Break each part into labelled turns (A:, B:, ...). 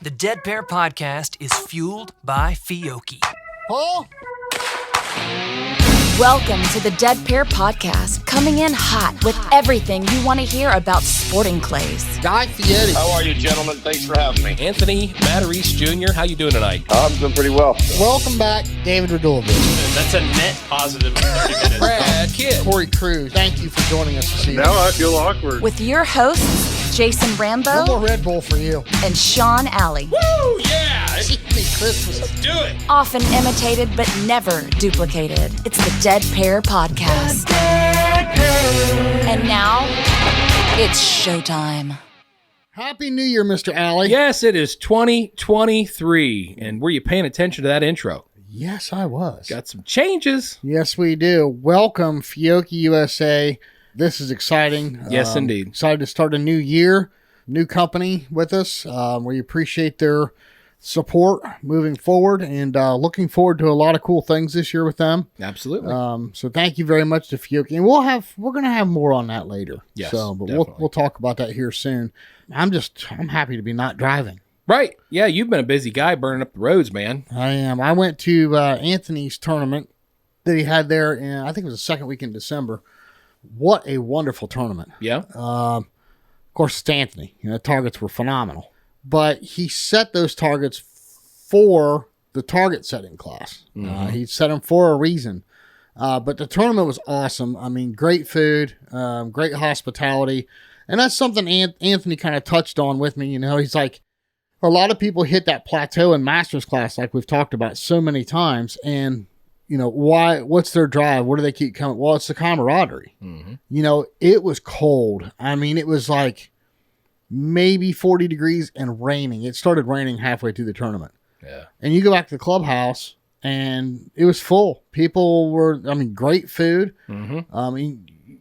A: The Dead Pair Podcast is fueled by Fiocchi.
B: Paul?
C: Welcome to the Dead Pair Podcast, coming in hot with everything you want to hear about sporting clays.
B: Guy Fieri.
D: How are you, gentlemen? Thanks for having me.
E: Anthony Matarese Jr., how you doing tonight?
D: I'm doing pretty well.
B: Welcome back, David RADulovich.
E: That's a net positive 30 minutes.
F: Brad Kidd.
B: Corey Cruz. Thank you for joining us this evening.
D: Now I feel awkward.
C: With your hosts, Jason
B: No
C: Rambo
B: more Red Bull for you.
C: and Sean Alley.
E: Woo, yeah!
B: Merry Christmas.
E: Let's do it.
C: Often imitated but never duplicated. It's the Dead Pair Podcast. And now, it's showtime.
B: Happy New Year, Mr. Alley.
E: Yes, it is 2023. And were you paying attention to that intro?
B: Yes, I was.
E: Got some changes.
B: Yes, we do. Welcome, Fiocchi USA. This is exciting.
E: Yes, indeed.
B: Excited to start a new year, new company with us. We appreciate their support moving forward and looking forward to a lot of cool things this year with them.
E: Absolutely.
B: So thank you very much to Fiocchi, and we're going to have more on that later.
E: Yes,
B: but
E: definitely.
B: we'll talk about that here soon. I'm happy to be not driving.
E: Right. Yeah, you've been a busy guy burning up the roads, man.
B: I am. I went to Anthony's tournament that he had there in, I think it was the second week in December. What a wonderful tournament.
E: Yeah.
B: Of course, it's Anthony. The targets were phenomenal. But he set those targets for the target setting class. He set them for a reason. But the tournament was awesome. I mean, great food, great hospitality. And that's something Anthony kind of touched on with me. You know, he's like, a lot of people hit that plateau in master's class, like we've talked about so many times. And, you know, what's their drive? What do they keep coming? Well, it's the camaraderie.
E: Mm-hmm.
B: You know, it was cold. I mean, it was like maybe 40 degrees and raining. It started raining halfway through the tournament.
E: Yeah.
B: And you go back to the clubhouse and it was full. People were, great food.
E: Mm-hmm.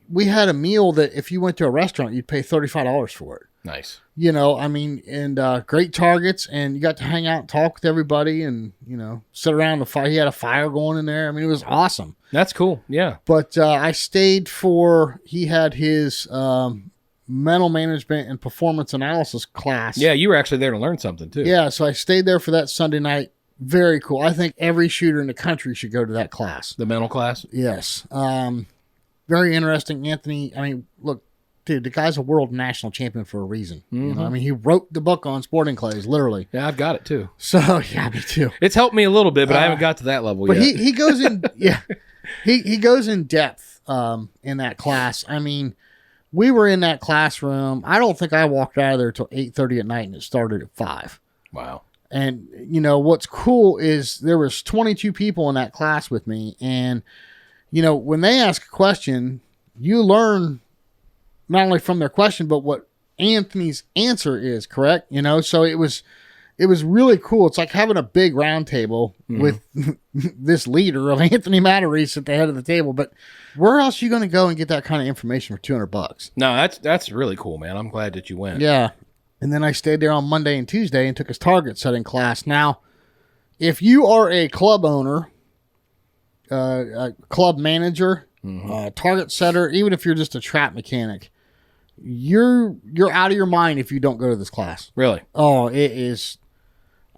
B: We had a meal that if you went to a restaurant, you'd pay $35 for it.
E: Nice.
B: You know, and great targets, and you got to hang out and talk with everybody and, you know, sit around the fire. He had a fire going in there. I mean, it was awesome.
E: That's cool. Yeah.
B: But I stayed he had his mental management and performance analysis class.
E: Yeah, you were actually there to learn something, too.
B: Yeah, so I stayed there for that Sunday night. Very cool. I think every shooter in the country should go to that class.
E: The mental class?
B: Yes. Very interesting. Anthony, look, dude, the guy's a world national champion for a reason.
E: Mm-hmm.
B: You know, he wrote the book on sporting clays, literally.
E: Yeah, I've got it, too.
B: So, yeah, me too.
E: It's helped me a little bit, but I haven't got to that level
B: but
E: yet.
B: He goes in, yeah, he goes in depth in that class. I mean, we were in that classroom. I don't think I walked out of there till 8:30 at night, and it started at 5.
E: Wow.
B: And, you know, what's cool is there was 22 people in that class with me. And, you know, when they ask a question, you learn not only from their question, but what Anthony's answer is, correct? You know, so it was really cool. It's like having a big round table with this leader of Anthony Matarese at the head of the table. But where else are you going to go and get that kind of information for $200?
E: No, that's really cool, man. I'm glad that you went.
B: Yeah. And then I stayed there on Monday and Tuesday and took his target setting class. Now, if you are a club owner, a club manager, target setter, even if you're just a trap mechanic, you're out of your mind if you don't go to this class.
E: Really?
B: Oh, it is.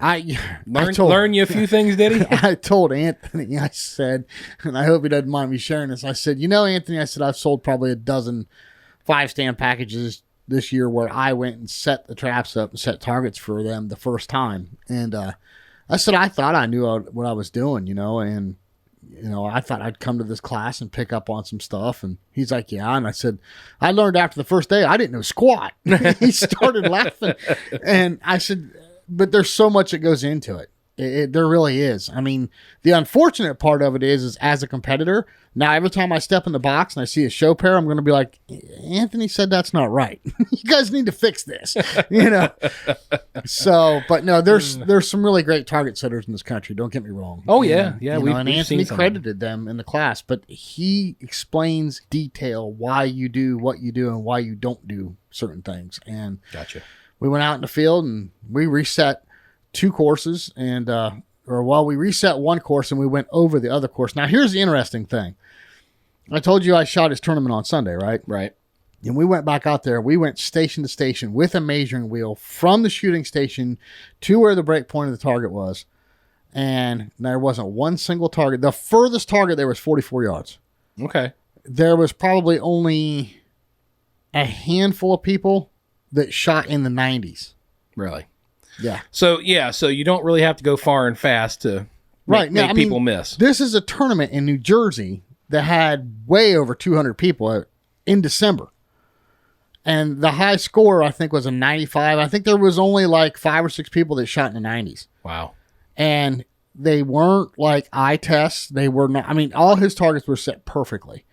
E: Learn you a few things, did he?
B: I told Anthony, I said, and I hope he doesn't mind me sharing this. I said, you know, Anthony, I said, I've sold probably a dozen 5-stand packages this year where I went and set the traps up and set targets for them the first time. And I said, I thought I knew what I was doing, you know, and, you know, I thought I'd come to this class and pick up on some stuff. And he's like, yeah. And I said, I learned after the first day, I didn't know squat. He started laughing. And I said, but there's so much that goes into it. There really is. I mean, the unfortunate part of it is as a competitor, now every time I step in the box and I see a show pair, I'm going to be like, Anthony said that's not right. You guys need to fix this, you know? So, but no, there's some really great target setters in this country. Don't get me wrong.
E: Oh, yeah. Yeah.
B: And Anthony credited them in the class, but he explains detail why you do what you do and why you don't do certain things. And
E: gotcha.
B: We went out in the field and we reset 2 courses and, we reset 1 course and we went over the other course. Now, here's the interesting thing. I told you I shot his tournament on Sunday, right?
E: Right.
B: And we went back out there. We went station to station with a measuring wheel from the shooting station to where the break point of the target was. And there wasn't one single target. The furthest target there was 44 yards.
E: Okay.
B: There was probably only a handful of people that shot in the 90s.
E: Really?
B: Yeah.
E: So you don't really have to go far and fast to make people miss.
B: This is a tournament in New Jersey that had way over 200 people in December. And the high score, I think, was a 95. I think there was only like 5 or 6 people that shot in the 90s.
E: Wow.
B: And they weren't like eye tests. They were not. I mean, all his targets were set perfectly.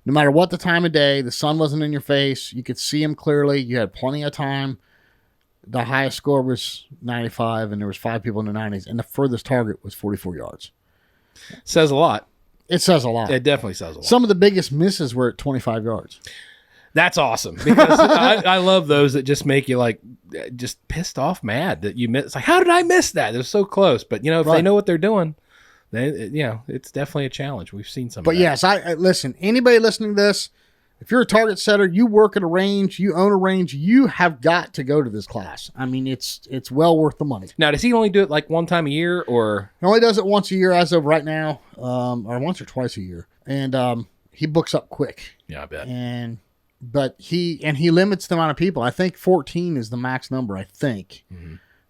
B: No matter what the time of day, the sun wasn't in your face. You could see him clearly. You had plenty of time. The highest score was 95, and there was 5 people in the 90s. And the furthest target was 44 yards.
E: Says a lot.
B: It says a lot.
E: It definitely says a lot.
B: Some of the biggest misses were at 25 yards.
E: That's awesome because I love those that just make you like just pissed off, mad that you miss. It's like, how did I miss that? It was so close. But if they know what they're doing, then it's definitely a challenge. We've seen some. But
B: yes, I listen. Anybody listening to this, if you're a target setter, you work at a range, you own a range, you have got to go to this class. I mean, it's well worth the money.
E: Now, does he only do it like one time a year, or
B: he only does it once a year as of right now, or once or twice a year, and he books up quick.
E: Yeah, I bet.
B: But he limits the amount of people. I think 14 is the max number, I think,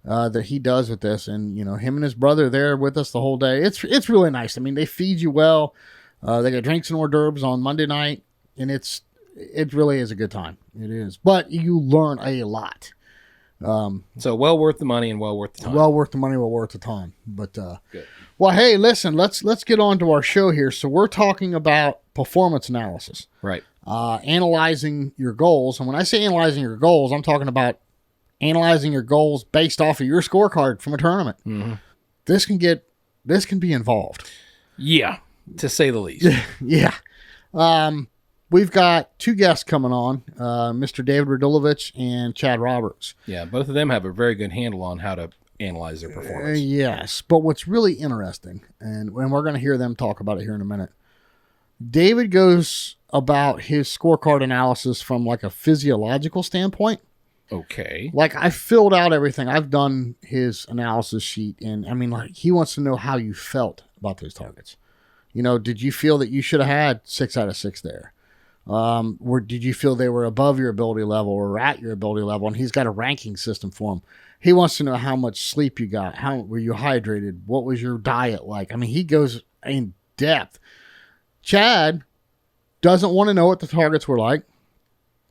B: that he does with this. And, him and his brother there with us the whole day. It's really nice. I mean, they feed you well. They got drinks and hors d'oeuvres on Monday night. And it really is a good time. It is. But you learn a lot.
E: So well worth the money and well worth the time.
B: Well worth the money, well worth the time. But,
E: good.
B: Well, hey, listen, let's get on to our show here. So we're talking about performance analysis.
E: Right.
B: Analyzing your goals. And when I say analyzing your goals, I'm talking about analyzing your goals based off of your scorecard from a tournament. Mm-hmm. This can be involved.
E: Yeah, to say the least.
B: Yeah. We've got 2 guests coming on, Mr. David RADulovich and Chad Roberts.
E: Yeah, both of them have a very good handle on how to analyze their performance.
B: Yes, but what's really interesting, and we're going to hear them talk about it here in a minute, David goes about his scorecard analysis from like a physiological standpoint.
E: Okay.
B: Like I filled out everything. I've done his analysis sheet, and I mean, like he wants to know how you felt about those targets. Did you feel that you should have had 6 out of 6 there? Or did you feel they were above your ability level or at your ability level? And he's got a ranking system for them. He wants to know how much sleep you got. How were you hydrated? What was your diet like? I mean, he goes in depth. Chad doesn't want to know what the targets were like.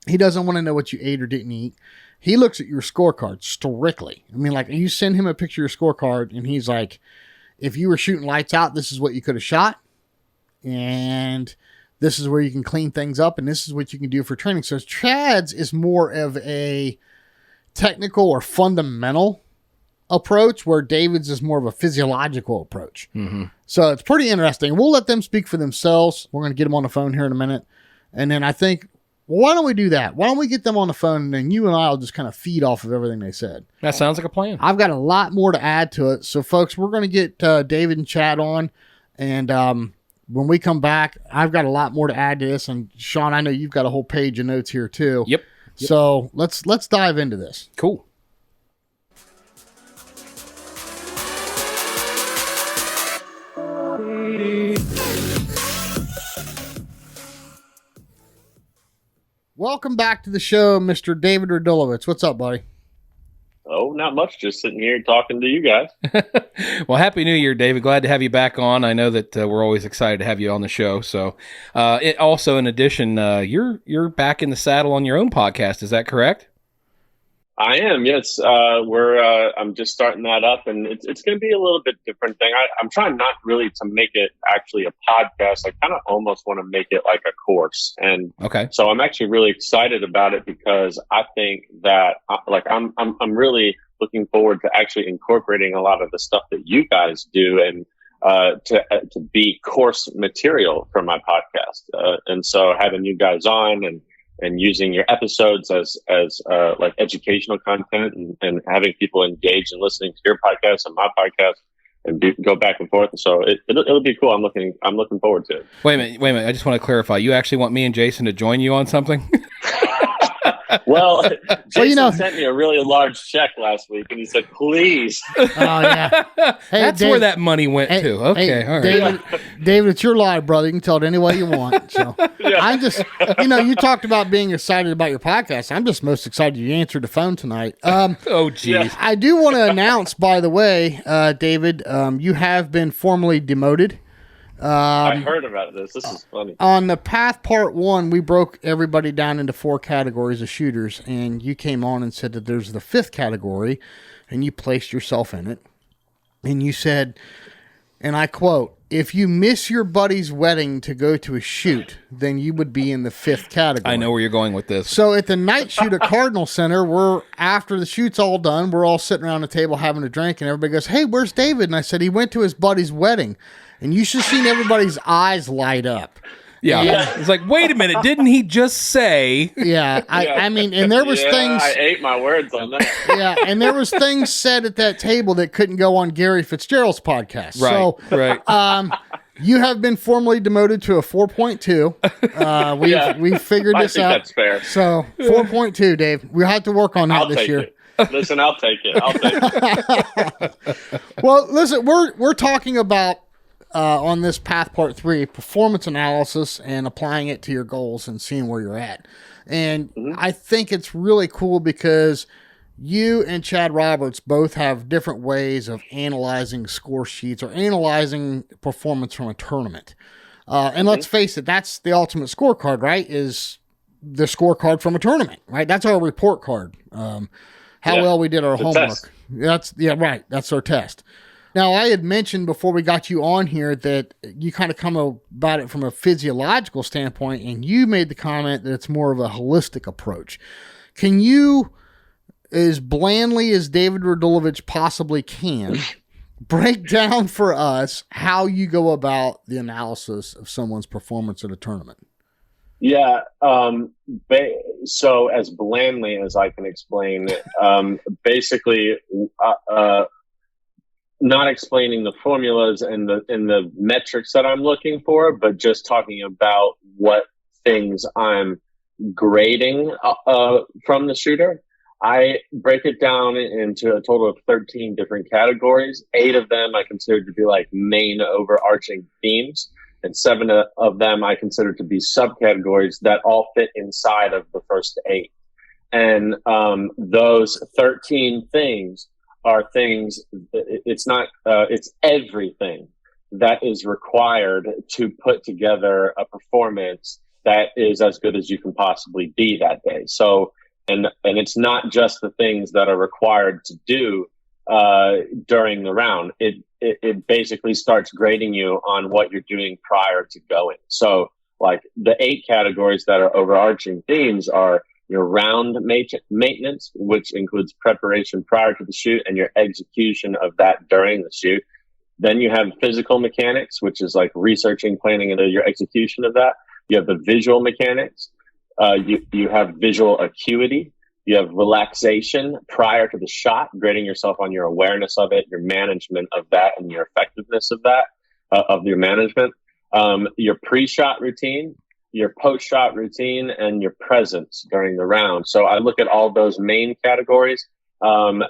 B: He doesn't want to know what you ate or didn't eat. He looks at your scorecard strictly. I mean, like you send him a picture of your scorecard and he's like, if you were shooting lights out, this is what you could have shot. And this is where you can clean things up. And this is what you can do for training. So Chad's is more of a technical or fundamental approach, where David's is more of a physiological approach. Mm-hmm. So it's pretty interesting. We'll let them speak for themselves. We're going to get them on the phone here in a minute. And then I think, why don't we do that? Why don't we get them on the phone and then you and I will just kind of feed off of everything they said.
E: That sounds like a plan.
B: I've got a lot more to add to it. So folks, we're going to get David and Chad on. And when we come back, I've got a lot more to add to this. And Sean, I know you've got a whole page of notes here too.
E: Yep.
B: So let's dive into this.
E: Cool.
B: Welcome back to the show, Mr. David RADulovich. What's up, buddy?
D: Oh, not much. Just sitting here talking to you guys.
E: Well, Happy New Year, David. Glad to have you back on. I know that we're always excited to have you on the show. So, also, in addition, you're back in the saddle on your own podcast. Is that correct?
D: I am, yes. I'm just starting that up, and it's going to be a little bit different thing. I'm trying not really to make it actually a podcast. I kind of almost want to make it like a course. And
E: okay.
D: So I'm actually really excited about it because I think that I'm really looking forward to actually incorporating a lot of the stuff that you guys do and to be course material for my podcast. And so having you guys on and using your episodes as like educational content and having people engage in listening to your podcast and my podcast and go back and forth. And so it'll be cool. I'm looking forward to it.
E: Wait a minute. I just want to clarify. You actually want me and Jason to join you on something?
D: Well, Jason
B: you know-
D: sent me a really large check last week, and he said, "Please."
B: Oh yeah. Hey,
E: That's
B: Dave-
E: where that money went
B: Hey,
E: to. Okay,
B: hey,
E: all right.
B: David, it's your live, brother. You can tell it any way you want. So I'm just, you talked about being excited about your podcast. I'm just most excited you answered the phone tonight.
E: Oh, geez.
D: Yeah.
B: I do want to announce, by the way, David, you have been formally demoted.
D: I heard about this. This is funny.
B: On the Path Part 1, we broke everybody down into 4 categories of shooters, and you came on and said that there's the 5th category, and you placed yourself in it. And you said, and I quote, "If you miss your buddy's wedding to go to a shoot, then you would be in the 5th category."
E: I know where you're going with this.
B: So at the night shoot at Cardinal Center, after the shoot's all done, we're all sitting around the table having a drink, and everybody goes, "Hey, where's David?" And I said, "He went to his buddy's wedding." And you should have seen everybody's eyes light up.
E: Yeah. It's like, wait a minute, didn't he just say?
B: Yeah, I mean, and there was things.
D: I ate my words on that.
B: Yeah, and there was things said at that table that couldn't go on Gary Fitzgerald's podcast.
E: Right,
B: So,
E: right.
B: you have been formally demoted to a 4.2. We figured
D: I
B: this
D: think
B: out.
D: that's fair.
B: So 4.2, Dave. We have to work on that
D: I'll
B: this
D: take
B: year.
D: it. Listen, I'll take it. I'll take it.
B: Well, listen, we're talking about on this Path Part 3 performance analysis and applying it to your goals and seeing where you're at. And I think it's really cool because you and Chad Roberts both have different ways of analyzing score sheets or analyzing performance from a tournament. And let's face it, that's the ultimate scorecard, right? Is the scorecard from a tournament, right? That's our report card. How well we did our homework.
D: Test.
B: That's our test. Now, I had mentioned before we got you on here that you kind of come about it from a physiological standpoint, and you made the comment that it's more of a holistic approach. Can you, as blandly as David RADulovich possibly can, break down for us how you go about the analysis of someone's performance at a tournament?
D: Yeah. So as blandly as I can explain, basically, not explaining the formulas and the metrics that I'm looking for, but just talking about what things I'm grading from the shooter. I break it down into a total of 13 different categories. 8 of them I consider to be like main overarching themes, and 7 of them I consider to be subcategories that all fit inside of the first 8. And those 13 things are things, it's everything that is required to put together a performance that is as good as you can possibly be that day. So, and it's not just the things that are required to do during the round. It basically starts grading you on what you're doing prior to going. So like the 8 categories that are overarching themes are your round maintenance, which includes preparation prior to the shoot and your execution of that during the shoot. Then you have physical mechanics, which is like researching, planning, and your execution of that. You have the visual mechanics. You have visual acuity. You have relaxation prior to the shot, grading yourself on your awareness of it, your management of that, and your effectiveness of that, of your management. Your pre-shot routine, your post-shot routine, and your presence during the round. So I look at all those main categories, and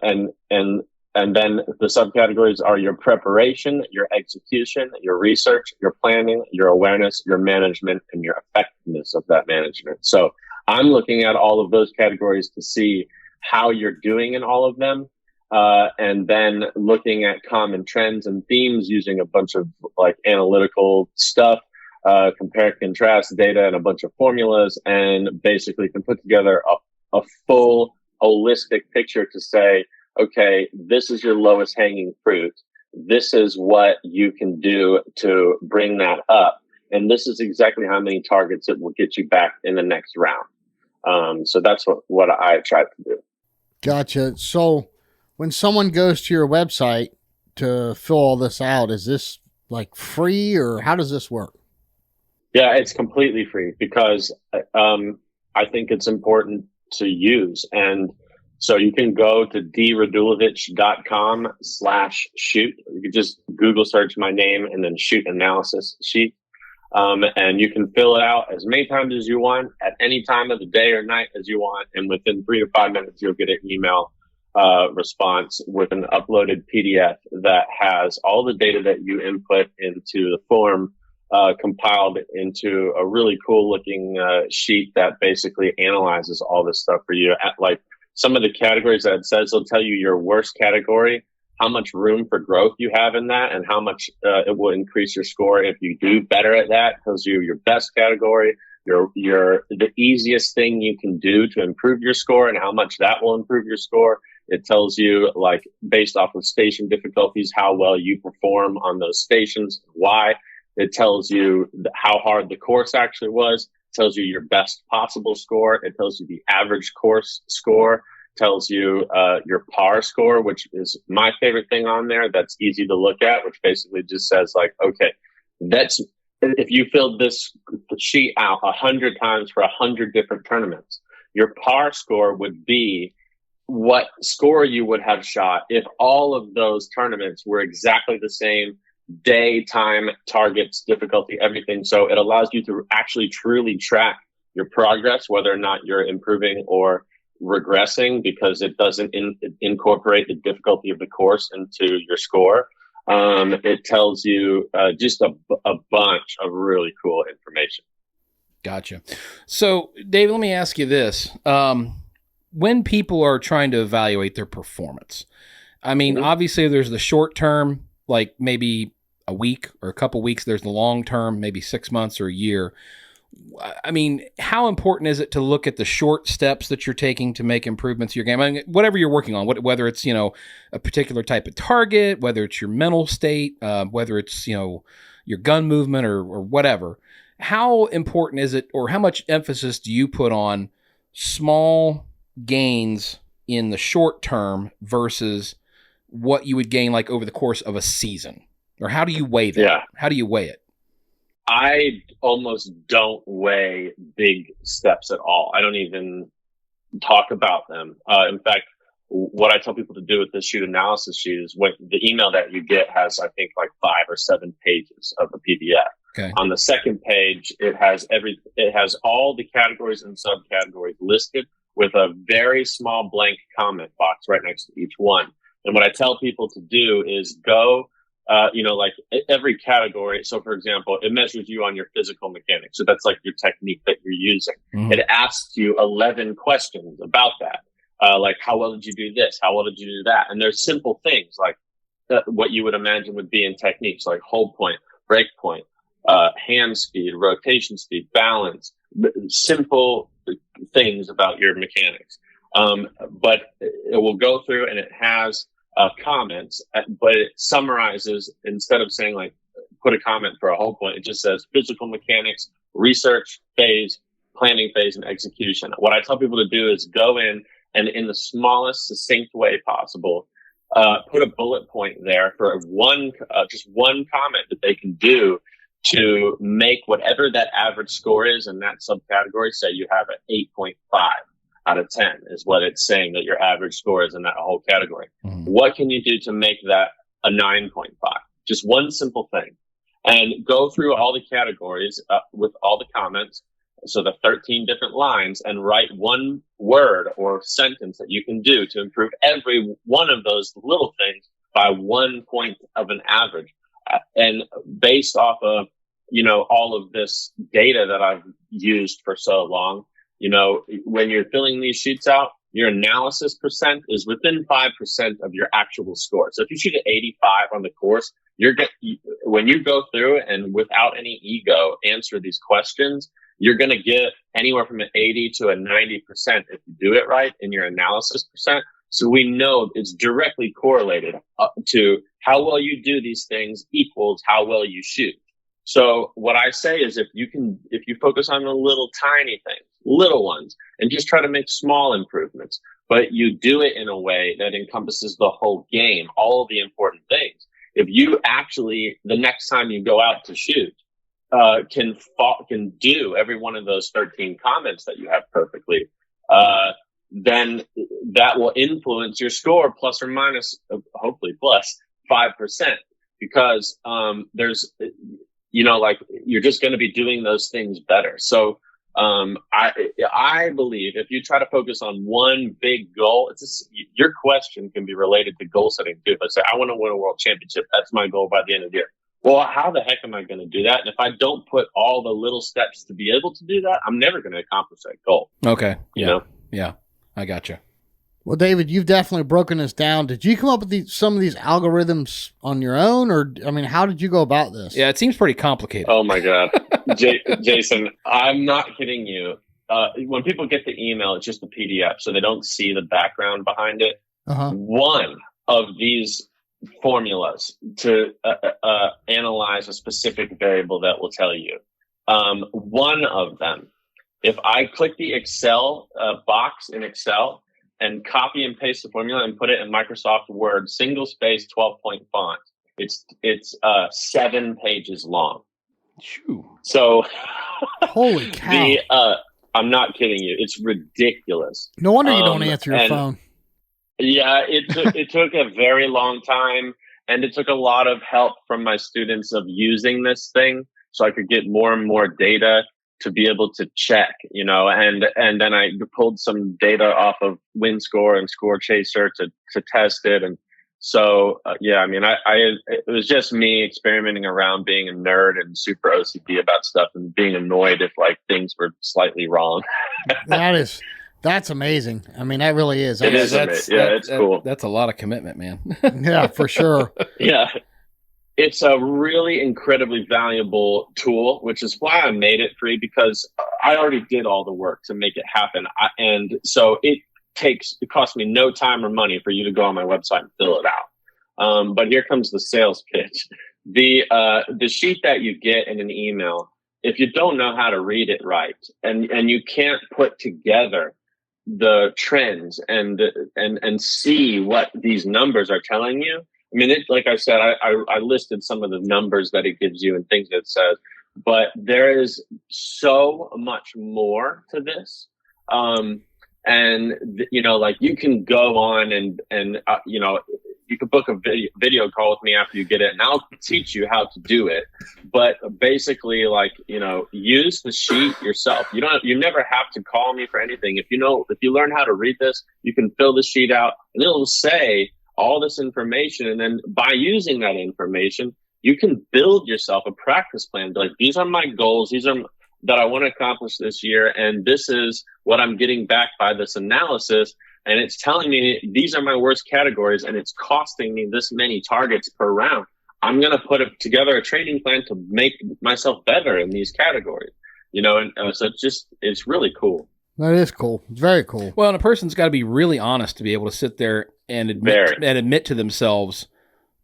D: then the subcategories are your preparation, your execution, your research, your planning, your awareness, your management, and your effectiveness of that management. So I'm looking at all of those categories to see how you're doing in all of them, and then looking at common trends and themes using a bunch of like analytical stuff, compare contrast data and a bunch of formulas, and basically can put together a full holistic picture to say, okay, this is your lowest hanging fruit. This is what you can do to bring that up. And this is exactly how many targets it will get you back in the next round. So that's what I tried to do.
B: Gotcha. So when someone goes to your website to fill all this out, is this like free, or how does this work?
D: Yeah, it's completely free because I think it's important to use. And so you can go to dradulovich.com/shoot. You can just Google search my name and then shoot analysis sheet. And you can fill it out as many times as you want at any time of the day or night as you want. And within 3 to 5 minutes, you'll get an email response with an uploaded PDF that has all the data that you input into the form compiled into a really cool looking sheet that basically analyzes all this stuff for you. At like some of the categories that it says, it'll tell you your worst category, how much room for growth you have in that, and how much it will increase your score if you do better at that. It tells you your best category, the easiest thing you can do to improve your score, and how much that will improve your score. It tells you, like, based off of station difficulties, how well you perform on those stations, why. It tells you how hard the course actually was. It tells you your best possible score. It tells you the average course score. Tells you your par score, which is my favorite thing on there. That's easy to look at, which basically just says, like, okay, that's if you filled this sheet out 100 times for 100 different tournaments, your par score would be what score you would have shot if all of those tournaments were exactly the same day, time, targets, difficulty, everything. So it allows you to actually truly track your progress, whether or not you're improving or regressing, because it doesn't incorporate the difficulty of the course into your score. It tells you just a bunch of really cool information.
E: Gotcha. So, Dave, let me ask you this. When people are trying to evaluate their performance, I mean, obviously there's the short term, like maybe a week or a couple weeks. There's the long term, maybe 6 months or a year. I mean, how important is it to look at the short steps that you're taking to make improvements to your game? I mean, whatever you're working on, whether it's, a particular type of target, whether it's your mental state, whether it's, your gun movement or whatever. How important is it, or how much emphasis do you put on small gains in the short term versus what you would gain like over the course of a season? Or how do you weigh that?
D: Yeah.
E: How do you weigh it?
D: I almost don't weigh big steps at all. I don't even talk about them. In fact, what I tell people to do with this shoot analysis sheet is when the email that you get has, I think, like 5 or 7 pages of a PDF.
E: Okay.
D: On the second page, it has all the categories and subcategories listed with a very small blank comment box right next to each one. And what I tell people to do is go, like every category. So for example, it measures you on your physical mechanics. So that's like your technique that you're using. Mm-hmm. It asks you 11 questions about that. Like, how well did you do this? How well did you do that? And there's simple things like what you would imagine would be in techniques, like hold point, break point, hand speed, rotation speed, balance, simple things about your mechanics. But it will go through and it has comments, but it summarizes, instead of saying like put a comment for a whole point, it just says physical mechanics, research phase, planning phase, and execution. What I tell people to do is go in and in the smallest succinct way possible, put a bullet point there for just one comment that they can do to make whatever that average score is in that subcategory. Say you have an 8.5 out of 10 is what it's saying that your average score is in that whole category. Mm-hmm. What can you do to make that a 9.5? Just one simple thing. And go through all the categories with all the comments, so the 13 different lines, and write one word or sentence that you can do to improve every one of those little things by 1 point of an average. And based off of, all of this data that I've used for so long, when you're filling these sheets out, your analysis percent is within 5% of your actual score. So if you shoot an 85 on the course, when you go through and without any ego answer these questions, you're going to get anywhere from an 80 to a 90% if you do it right in your analysis percent. So we know it's directly correlated to how well you do these things equals how well you shoot. So what I say is if you focus on the little tiny things, little ones, and just try to make small improvements, but you do it in a way that encompasses the whole game, all of the important things. If you actually, the next time you go out to shoot, can do every one of those 13 comments that you have perfectly, then that will influence your score plus or minus, hopefully plus 5%, because there's, like you're just going to be doing those things better. So I believe if you try to focus on one big goal, your question can be related to goal setting too. If I say, I want to win a world championship, that's my goal by the end of the year. Well, how the heck am I going to do that? And if I don't put all the little steps to be able to do that, I'm never going to accomplish that goal.
E: Okay.
D: You know?
E: Yeah. I got you.
B: Well, David, you've definitely broken this down. Did you come up with some of these algorithms on your own, or how did you go about this?
E: Yeah, it seems pretty complicated.
D: Oh my God, Jason, I'm not kidding you. When people get the email, it's just a PDF, so they don't see the background behind it.
B: Uh-huh.
D: One of these formulas to analyze a specific variable that will tell you. One of them, if I click the Excel box in Excel and copy and paste the formula and put it in Microsoft Word, single space, 12-point font, it's 7 pages long.
E: Shoo.
D: So,
B: holy cow!
D: I'm not kidding you. It's ridiculous.
B: No wonder you don't answer your phone.
D: Yeah, it took a very long time, and it took a lot of help from my students of using this thing so I could get more and more data to be able to check, and then I pulled some data off of WinScore and Score Chaser to test it. And so, it was just me experimenting around, being a nerd and super OCD about stuff and being annoyed if things were slightly wrong.
B: That's amazing. I mean, that really is.
D: It is amazing. Yeah, it's cool.
E: That's a lot of commitment, man.
B: Yeah, for sure.
D: Yeah. It's a really incredibly valuable tool, which is why I made it free, because I already did all the work to make it happen. And so it costs me no time or money for you to go on my website and fill it out. But here comes the sales pitch. The sheet that you get in an email, if you don't know how to read it right, and you can't put together the trends and see what these numbers are telling you. I mean, like I said, I listed some of the numbers that it gives you and things that it says, but there is so much more to this. You can go on and you can book a video call with me after you get it, and I'll teach you how to do it. But basically, use the sheet yourself. You never have to call me for anything. If you learn how to read this, you can fill the sheet out, and it'll say all this information. And then by using that information, you can build yourself a practice plan. Like, these are my goals. These are that I want to accomplish this year. And this is what I'm getting back by this analysis. And it's telling me these are my worst categories, and it's costing me this many targets per round. I'm going to put together a training plan to make myself better in these categories, so it's really cool.
B: That is cool. It's very cool.
E: Well, and a person's got to be really honest to be able to sit there and admit to themselves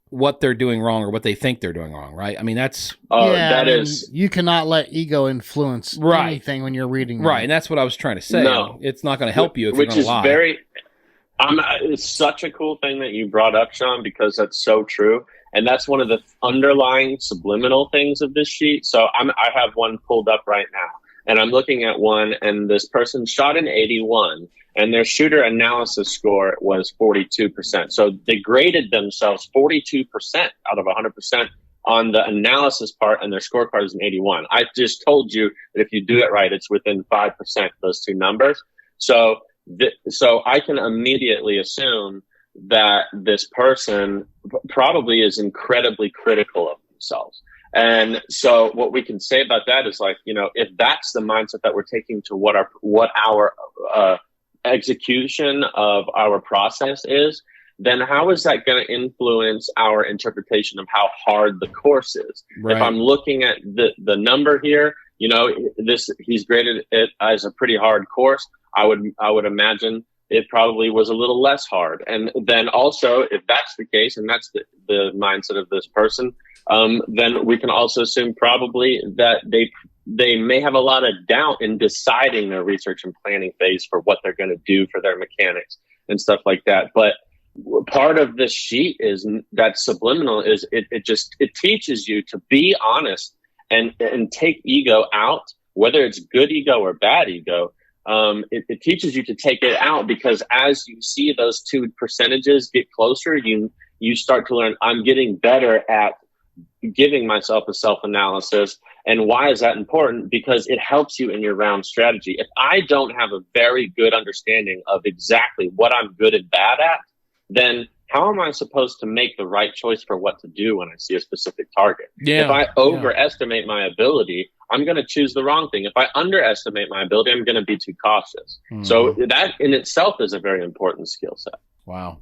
E: what they're doing wrong or what they think they're doing wrong, right? I mean, that's...
B: You cannot let ego influence anything when you're reading.
E: Right, and that's what I was trying to say.
D: No.
E: It's not going to help you if you're going to lie.
D: It's such a cool thing that you brought up, Sean, because that's so true. And that's one of the underlying subliminal things of this sheet. So I have one pulled up right now. And I'm looking at one, and this person shot an 81, and their shooter analysis score was 42%. So they graded themselves 42% out of 100% on the analysis part, and their scorecard is an 81. I just told you that if you do it right, it's within 5% of those two numbers. So I can immediately assume that this person probably is incredibly critical of themselves. And so what we can say about that is, if that's the mindset that we're taking to what our execution of our process is, then how is that going to influence our interpretation of how hard the course is? Right. If I'm looking at the number here, he's graded it as a pretty hard course. I would imagine it probably was a little less hard. And then also, if that's the case, and that's the mindset of this person, then we can also assume probably that they may have a lot of doubt in deciding their research and planning phase for what they're going to do for their mechanics and stuff like that. But part of this sheet is that subliminal is it teaches you to be honest and take ego out, whether it's good ego or bad ego. It teaches you to take it out, because as you see those two percentages get closer, you start to learn, I'm getting better at giving myself a self-analysis. And why is that important? Because it helps you in your round strategy. If I don't have a very good understanding of exactly what I'm good and bad at, then how am I supposed to make the right choice for what to do when I see a specific target?
E: Yeah.
D: If I overestimate my ability, I'm going to choose the wrong thing. If I underestimate my ability, I'm going to be too cautious. So that in itself is a very important skill set.
E: Wow.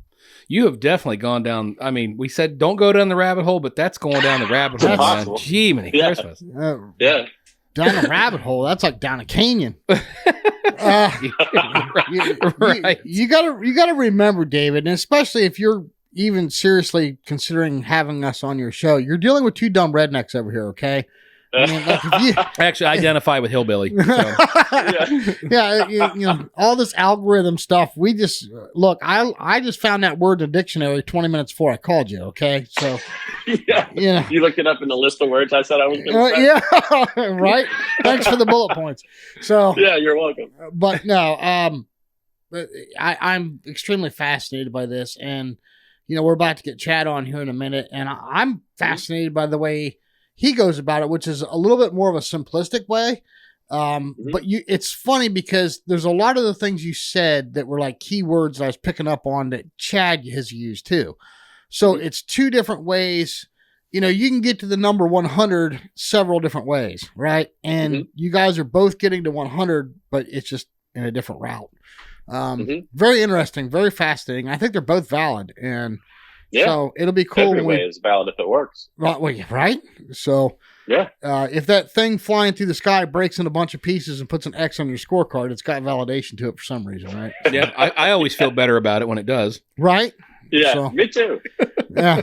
E: You have definitely gone down. I mean, we said don't go down the rabbit hole, but that's going down the rabbit hole. Man. Gee, many Christmas.
B: Down a rabbit hole. That's like down a canyon.
E: Right.
B: You gotta remember, David, and especially if you're even seriously considering having us on your show, you're dealing with two dumb rednecks over here. Okay. I mean, like if you
E: I actually identify with hillbilly. So.
B: you know, all this algorithm stuff. We just look. I just found that word in the dictionary 20 minutes before I called you. Okay, so
D: yeah, you looked it up in the list of words I said I was going to say.
B: Yeah, right. Thanks for the bullet points. So
D: yeah, you're welcome.
B: But no, I'm extremely fascinated by this, and you know, we're about to get Chad on here in a minute, and I'm fascinated by the way he goes about it, which is a little bit more of a simplistic way. But it's funny because there's a lot of the things you said that were like keywords that I was picking up on that Chad has used too. So it's two different ways. You know, you can get to the number 100 several different ways, right? And you guys are both getting to 100, but it's just in a different route. Very interesting, very fascinating. I think they're both valid, and so it'll be cool.
D: Every way is valid if it works.
B: Right? So if that thing flying through the sky breaks in a bunch of pieces and puts an X on your scorecard, it's got validation to it for some reason, right?
E: Yeah, I always feel better about it when it does.
B: Right?
D: Yeah,
B: so,
D: me too.
B: Yeah.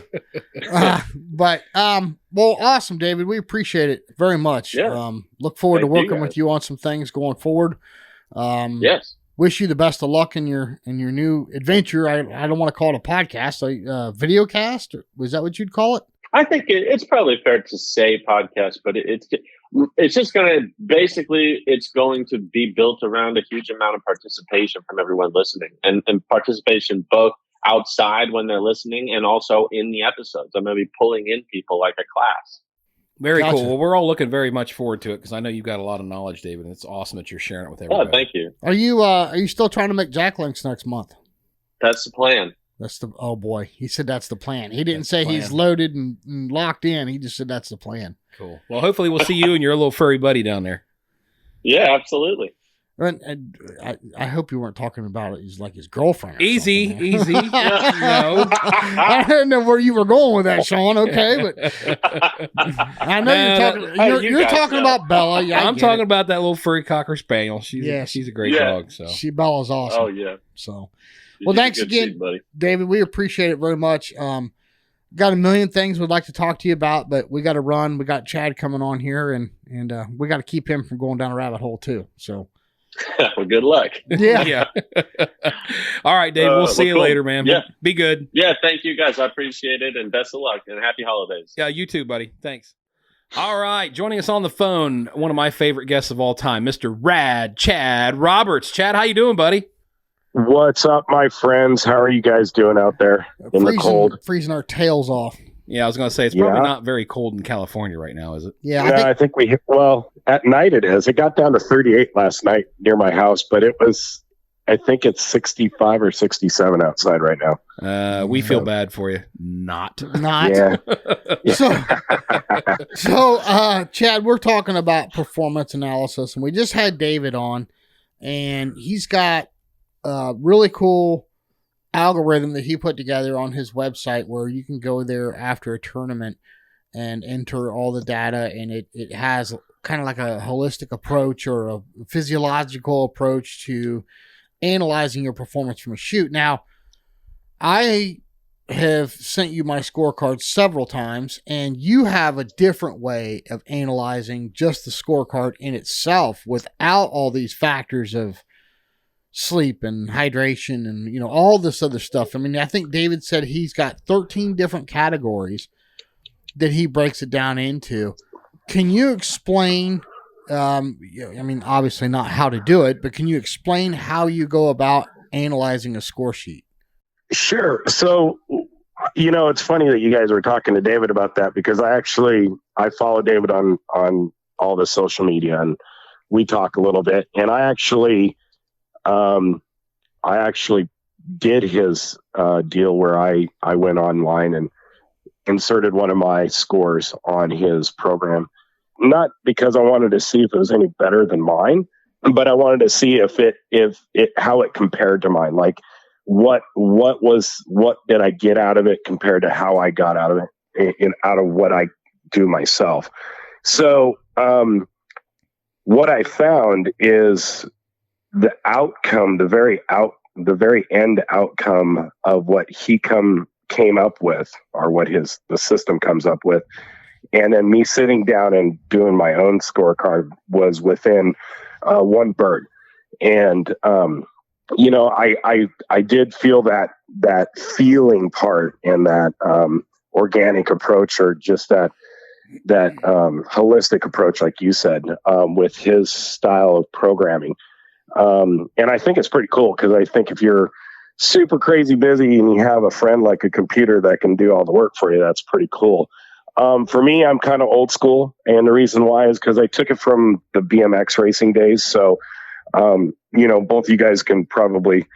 B: Well, awesome, David. We appreciate it very much.
D: Yeah.
B: Look forward to working with you on some things going forward.
D: Yes.
B: Wish you the best of luck in your new adventure. I don't want to call it a podcast, video cast. Was that what you'd call it?
D: I think it's probably fair to say podcast, but it's just going to basically, it's going to be built around a huge amount of participation from everyone listening, and participation both outside when they're listening and also in the episodes. I'm going to be pulling in people like a class.
E: Very cool. Well, we're all looking very much forward to it because I know you've got a lot of knowledge, David, and it's awesome that you're sharing it with everybody.
D: Oh, thank you.
B: Are you still trying to make Jack Links next month?
D: That's the plan.
B: Oh boy. He said that's the plan. He didn't say he's loaded and locked in. He just said that's the plan.
E: Cool. Well, hopefully we'll see you and your little furry buddy down there.
D: Yeah, absolutely.
B: And I hope you weren't talking about it. He's like his girlfriend.
E: Easy. No.
B: I didn't know where you were going with that, Sean. Okay, but I know you're talking about Bella. Yeah,
E: I'm talking about that little furry cocker spaniel. She's a great dog. So
B: Bella's awesome.
D: Oh yeah.
B: So, well, thanks again, buddy. David. We appreciate it very much. Got a million things we'd like to talk to you about, but we got to run. We got Chad coming on here, and we got to keep him from going down a rabbit hole too. So.
D: Well, good luck.
B: Yeah.
E: All right, Dave. We'll see you later, man.
D: Yeah.
E: Be good.
D: Yeah. Thank you, guys. I appreciate it, and best of luck, and happy holidays.
E: Yeah, you too, buddy. Thanks. All right. Joining us on the phone, one of my favorite guests of all time, Mr. RAD, Chad Roberts. Chad, how you doing, buddy?
F: What's up, my friends? How are you guys doing out there in the cold?
B: Freezing our tails off.
E: Yeah, I was going to say, it's probably not very cold in California right now, is it?
B: Yeah,
F: I think we hit, at night it is. It got down to 38 last night near my house, but I think it's 65 or 67 outside right now.
E: We feel bad for you. Not.
F: Yeah.
B: So, Chad, we're talking about performance analysis, and we just had David on, and he's got a really cool algorithm that he put together on his website where you can go there after a tournament and enter all the data, and it has kind of like a holistic approach or a physiological approach to analyzing your performance from a shoot. Now, I have sent you my scorecard several times, and you have a different way of analyzing just the scorecard in itself without all these factors of sleep and hydration and, you know, all this other stuff. I mean, I think David said he's got 13 different categories that he breaks it down into. Can you explain, I mean, obviously not how to do it, but can you explain how you go about analyzing a score sheet?
F: Sure. So, It's funny that you guys were talking to David about that, because I follow David on all the social media, and we talk a little bit. And I actually did his deal where I went online and inserted one of my scores on his program, not because I wanted to see if it was any better than mine, but I wanted to see how it compared to mine. Like what did I get out of it compared to how I got out of it out of what I do myself. So what I found is the outcome, the very end outcome of what he came up with, or what the system comes up with, and then me sitting down and doing my own scorecard was within one bird. And I did feel that feeling part, and that organic approach, or just that holistic approach, like you said, with his style of programming. And I think it's pretty cool, because I think if you're super crazy busy and you have a friend like a computer that can do all the work for you, that's pretty cool. For me, I'm kind of old school, and the reason why is because I took it from the BMX racing days. So, both of you guys can probably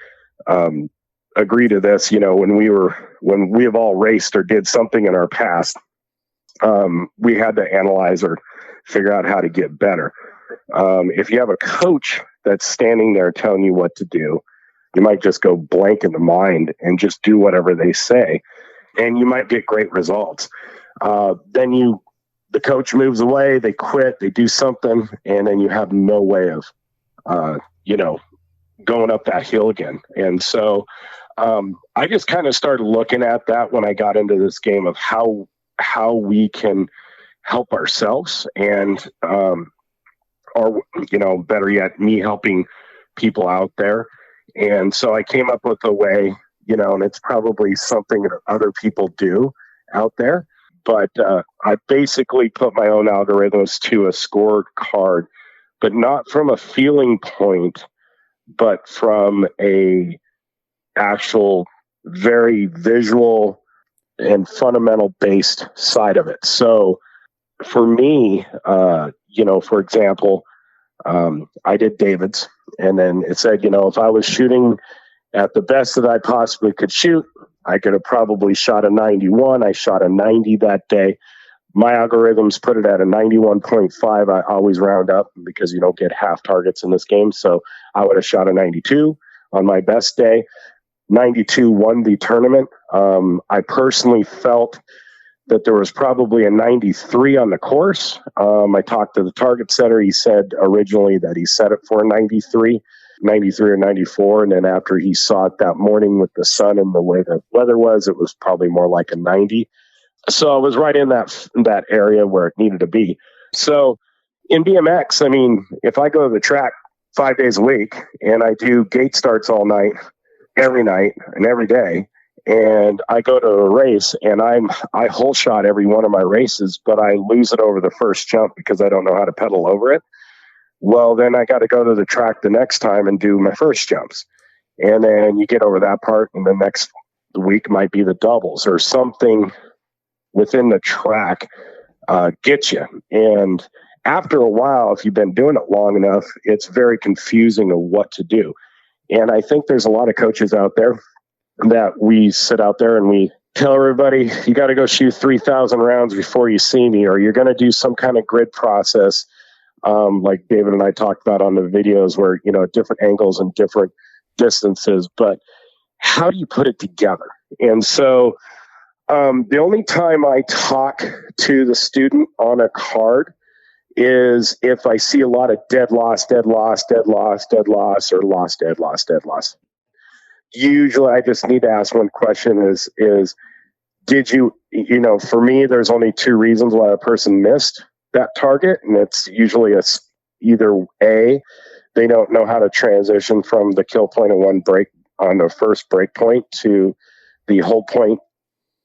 F: agree to this. When we have all raced or did something in our past, we had to analyze or figure out how to get better. If you have a coach that's standing there telling you what to do, you might just go blank in the mind and just do whatever they say, and you might get great results. Then the coach moves away, they quit, they do something, and then you have no way of, going up that hill again. And so I just kind of started looking at that when I got into this game of how we can help ourselves, and or better yet, me helping people out there. And so I came up with a way, and it's probably something that other people do out there, but I basically put my own algorithms to a scorecard, but not from a feeling point, but from a actual very visual and fundamental based side of it. So for me, for example, I did David's, and then it said, if I was shooting at the best that I possibly could shoot, I could have probably shot a 91. I shot a 90 that day. My algorithms put it at a 91.5. I always round up because you don't get half targets in this game. So I would have shot a 92 on my best day. 92 won the tournament. I personally felt that there was probably a 93 on the course. I talked to the target setter. He said originally that he set it for a 93 or 94. And then after he saw it that morning with the sun and the way the weather was, it was probably more like a 90. So I was right in that area where it needed to be. So in BMX, if I go to the track 5 days a week and I do gate starts all night, every night and every day, and I go to a race and I hole shot every one of my races, but I lose it over the first jump because I don't know how to pedal over it. Well, then I got to go to the track the next time and do my first jumps. And then you get over that part, and the next week might be the doubles or something within the track gets you. And after a while, if you've been doing it long enough, it's very confusing of what to do. And I think there's a lot of coaches out there that we sit out there and we tell everybody, you got to go shoot 3,000 rounds before you see me, or you're going to do some kind of grid process. Like David and I talked about on the videos where, different angles and different distances, but how do you put it together? And so the only time I talk to the student on a card is if I see a lot of dead loss, or lost, dead loss. Usually I just need to ask one question is did you, for me, there's only two reasons why a person missed that target. And it's usually either A, they don't know how to transition from the kill point of one break on the first break point to the hold point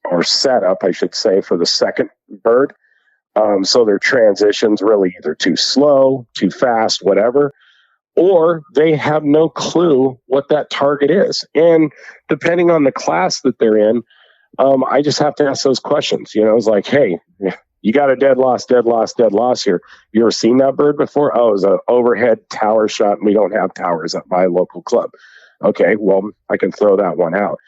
F: or setup, I should say, for the second bird. So their transition's really either too slow, too fast, whatever, or they have no clue what that target is. And depending on the class that they're in, I just have to ask those questions. It's like, hey, you got a dead loss here. You ever seen that bird before? Oh, it was an overhead tower shot, and we don't have towers at my local club. Okay, well, I can throw that one out.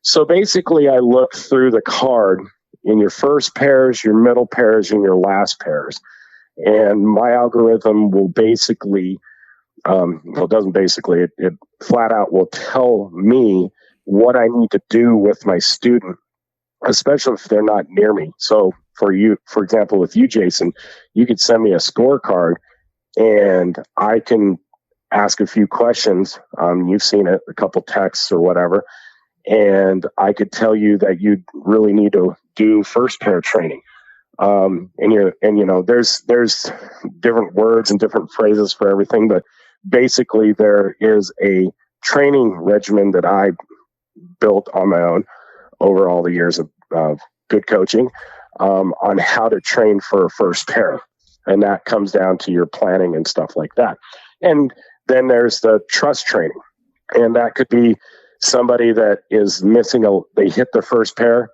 F: So basically, I look through the card in your first pairs, your middle pairs, and your last pairs. And my algorithm will basically, it doesn't basically, it flat out will tell me what I need to do with my student, especially if they're not near me. So for example, with you, Jason, you could send me a scorecard and I can ask a few questions. You've seen it, a couple texts or whatever. And I could tell you that you really need to do first pair training. There's different words and different phrases for everything, but basically there is a training regimen that I built on my own over all the years of good coaching, on how to train for a first pair. And that comes down to your planning and stuff like that. And then there's the trust training. And that could be somebody that is missing they hit the first pair,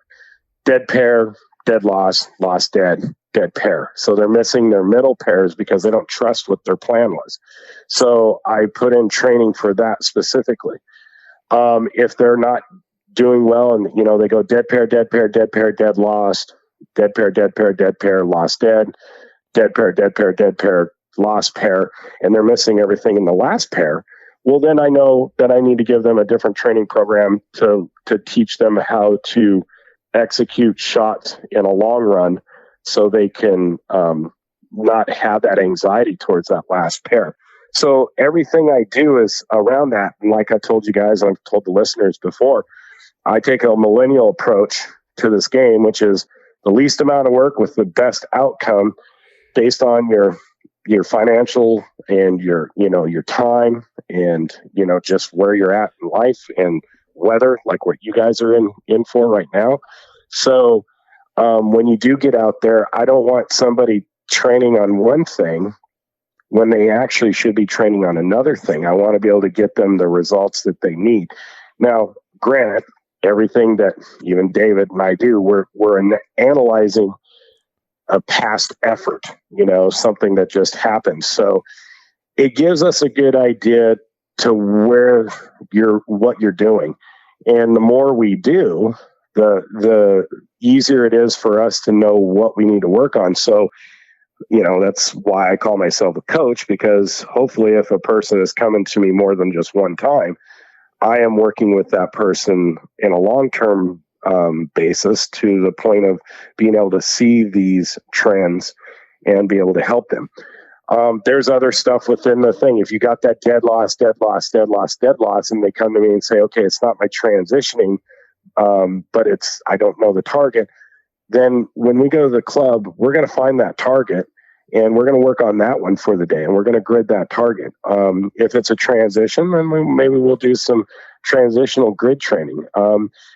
F: dead loss, dead pair. So they're missing their middle pairs because they don't trust what their plan was. So I put in training for that specifically. If they're not doing well and, they go dead pair, lost, dead pair, lost, dead pair, lost pair, and they're missing everything in the last pair, well, then I know that I need to give them a different training program to teach them how to execute shots in a long run so they can not have that anxiety towards that last pair. So everything I do is around that. And like I told you guys, and I've told the listeners before, I take a millennial approach to this game, which is the least amount of work with the best outcome based on your financial and your time and, just where you're at in life and weather, like what you guys are in for right now. So when you do get out there, I don't want somebody training on one thing when they actually should be training on another thing. I want to be able to get them the results that they need. Now, granted, everything that even David and I do, we're analyzing a past effort, something that just happened. So it gives us a good idea to what you're doing. And the more we do, the easier it is for us to know what we need to work on. So, that's why I call myself a coach, because hopefully if a person is coming to me more than just one time, I am working with that person in a long-term basis to the point of being able to see these trends and be able to help them. There's other stuff within the thing. If you got that dead loss, and they come to me and say, okay, it's not my transitioning, but I don't know the target. Then when we go to the club, we're going to find that target and we're going to work on that one for the day. And we're going to grid that target. If it's a transition, then maybe we'll do some transitional grid training.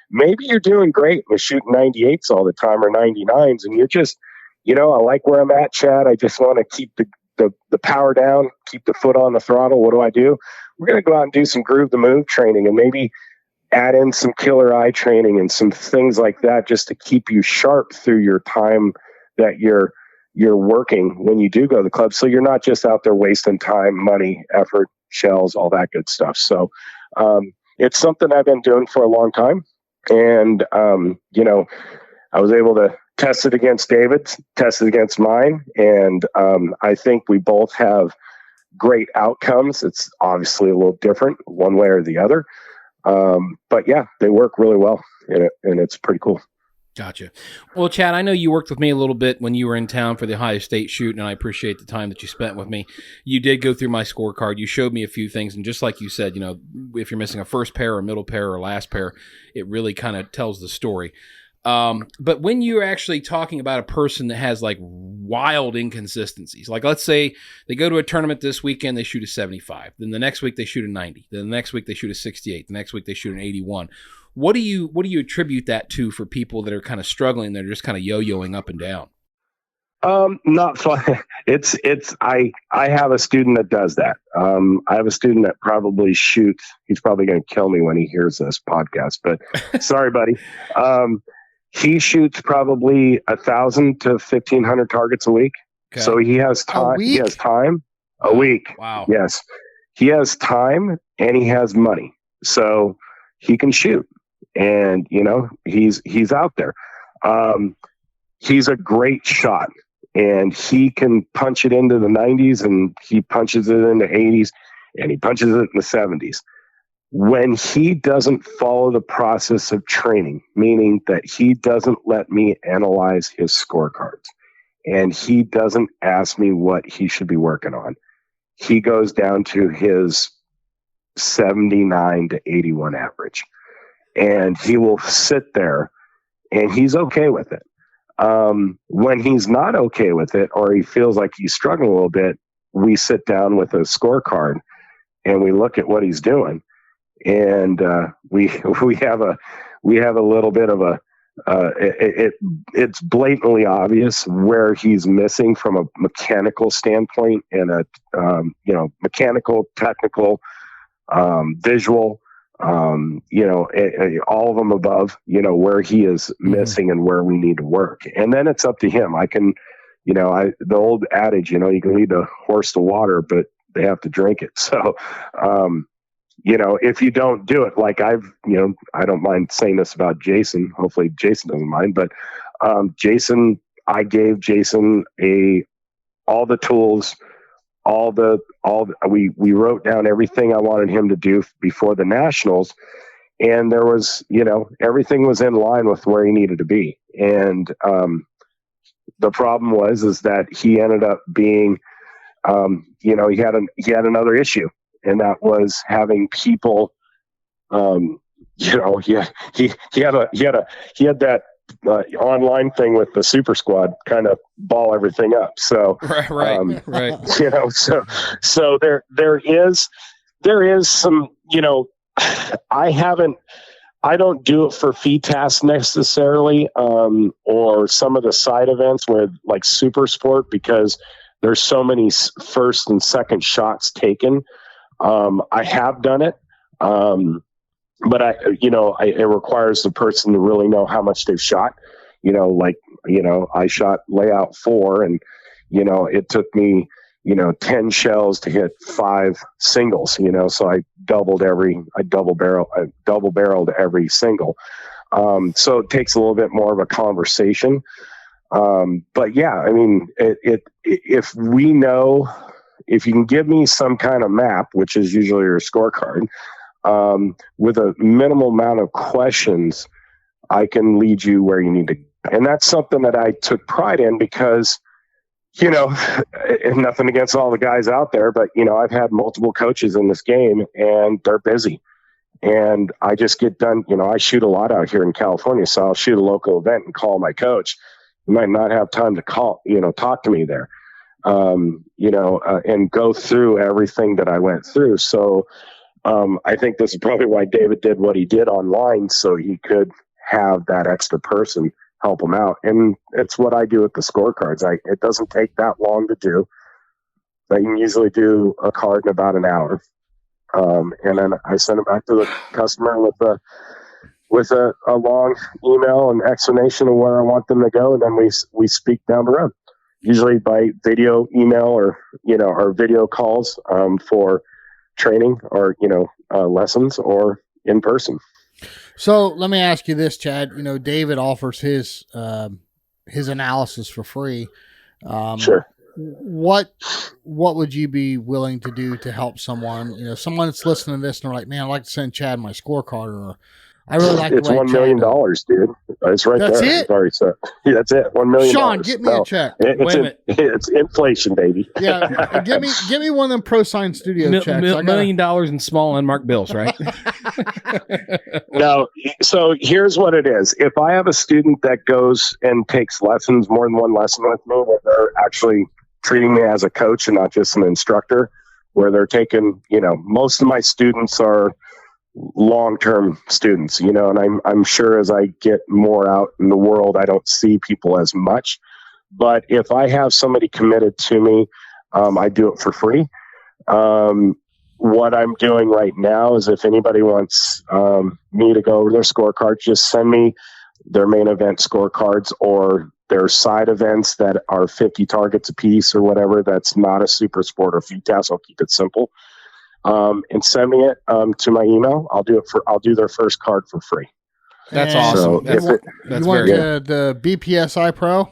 F: Maybe you're doing great with shooting 98s all the time or 99s. And you're just, I like where I'm at, Chad. I just want to keep the power down, keep the foot on the throttle. What do? We're going to go out and do some groove the move training and maybe add in some killer eye training and some things like that just to keep you sharp through your time that you're working when you do go to the club. So you're not just out there wasting time, money, effort, shells, all that good stuff. So it's something I've been doing for a long time. And, I was able to test it against David's, test it against mine. And I think we both have great outcomes. It's obviously a little different one way or the other. But yeah, they work really well and it's pretty cool.
E: Gotcha. Well, Chad, I know you worked with me a little bit when you were in town for the Ohio State shoot, and I appreciate the time that you spent with me. You did go through my scorecard. You showed me a few things, and just like you said, if you're missing a first pair or middle pair or last pair, it really kind of tells the story. But when you're actually talking about a person that has like wild inconsistencies, like let's say they go to a tournament this weekend, they shoot a 75, then the next week they shoot a 90, then the next week they shoot a 68, the next week they shoot an 81. What do you attribute that to for people that are kind of struggling? They're just kind of yo-yoing up and down.
F: Not fun. I have a student that does that. I have a student that probably shoots. He's probably going to kill me when he hears this podcast, but sorry, buddy. He shoots probably 1,000 to 1,500 targets a week.
E: Okay.
F: So he has time. He has time a week.
E: Wow.
F: Yes. He has time and he has money. So he can shoot, and he's out there. He's a great shot, and he can punch it into the 90s, and he punches it in the 80s, and he punches it in the 70s. When he doesn't follow the process of training, meaning that he doesn't let me analyze his scorecards, and he doesn't ask me what he should be working on, he goes down to his 79 to 81 average, and he will sit there, and he's okay with it. When he's not okay with it, or he feels like he's struggling a little bit, we sit down with a scorecard and we look at what he's doing. And, we have a little bit of it's blatantly obvious where he's missing from a mechanical standpoint, and mechanical, technical, visual, all of them above, where he is missing and where we need to work. And then it's up to him. I can, the old adage, you can lead a horse to water, but they have to drink it. So, if you don't do it, like I don't mind saying this about Jason. Hopefully Jason doesn't mind, but, I gave Jason all the tools, we wrote down everything I wanted him to do before the nationals, and there was, everything was in line with where he needed to be. And the problem is that he ended up being, he had another issue, and that was having people, he had that online thing with the super squad kind of ball everything up. So,
E: right.
F: So there is some, I don't do it for FETAS necessarily, or some of the side events where like super sport, because there's so many first and second shots taken. I have done it. But it requires the person to really know how much they've shot. I shot layout 4, and it took me 10 shells to hit 5 singles. So I double barreled every single. So it takes a little bit more of a conversation. But yeah, I mean, if you can give me some kind of map, which is usually your scorecard, with a minimal amount of questions, I can lead you where you need to. And that's something that I took pride in, because, nothing against all the guys out there, but, I've had multiple coaches in this game, and they're busy. And I just get done, I shoot a lot out here in California, so I'll shoot a local event and call my coach. You might not have time to talk to me there, and go through everything that I went through. So, I think this is probably why David did what he did online, so he could have that extra person help him out. And it's what I do with the scorecards. It doesn't take that long to do. I can usually do a card in about an hour. And then I send it back to the customer with a long email and explanation of where I want them to go. And then we speak down the road, usually by video, email, or video calls, for training or lessons, or in person.
B: So let me ask you this, Chad. David offers his analysis for free.
F: Sure.
B: What would you be willing to do to help someone? Someone that's listening to this and they're like, "Man, I'd like to send Chad my scorecard," or I really like
F: it's $1 million, dude. It's right
B: that's
F: there.
B: It?
F: Sorry, so yeah, that's it. $1 million.
B: Sean, get me a check.
F: It's inflation, baby.
B: Yeah, give me one of them Pro Sign Studio checks.
E: $1 million in small unmarked bills, right?
F: No. So here's what it is. If I have a student that goes and takes lessons, more than one lesson with me, where they're actually treating me as a coach and not just an instructor, where they're taking, most of my students are long-term students, and I'm sure as I get more out in the world, I don't see people as much, But if I have somebody committed to me, I do it for free. What I'm doing right now is if anybody wants me to go over their scorecards, just send me their main event scorecards or their side events that are 50 targets a piece or whatever. That's not a super sport or FUTAS. I'll keep it simple. And send me it to my email. I'll do their first card for free.
E: That's
B: And
E: awesome.
B: So
E: That's
B: you want
E: very good.
B: the BPSI Pro?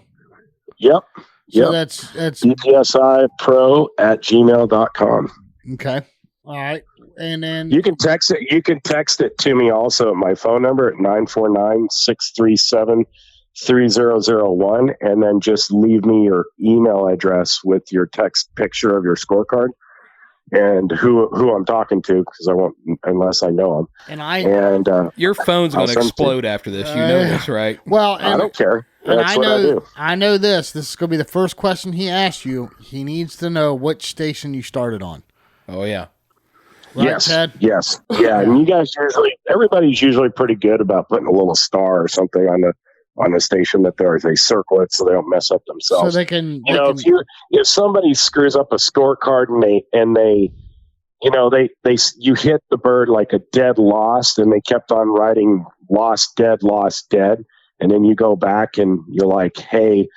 F: Yep.
B: So that's
F: BPSIPro@gmail.com.
B: okay. All right. And then
F: You can text it. You can text it to me also at my phone number at 949-637-3001, and then just leave me your email address with your text picture of your scorecard and who I'm talking to, because I won't unless I know them.
B: And
E: Your phone's going to explode after this. You know this, right?
B: well,
F: I don't care.
B: And
F: That's
B: I
F: what
B: know,
F: I do.
B: I know this. This is going to be the first question he asks you. He needs to know which station you started on.
E: Oh, yeah.
B: Right,
F: Yes.
B: Ted?
F: Yes. Yeah. And you guys everybody's usually pretty good about putting a little star or something on the station that they circle it so they don't mess up themselves.
B: So they can.
F: If somebody screws up a scorecard and they you hit the bird like a dead lost, and they kept on writing lost, dead, and then you go back and you're like, hey,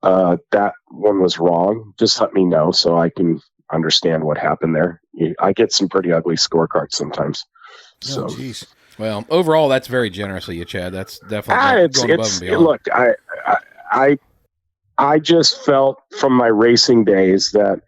F: that one was wrong. Just let me know so I can understand what happened there. I get some pretty ugly scorecards sometimes. So,
B: geez.
E: Well, overall, that's very generous of you, Chad. That's definitely going above and beyond.
F: Look, I just felt from my racing days that,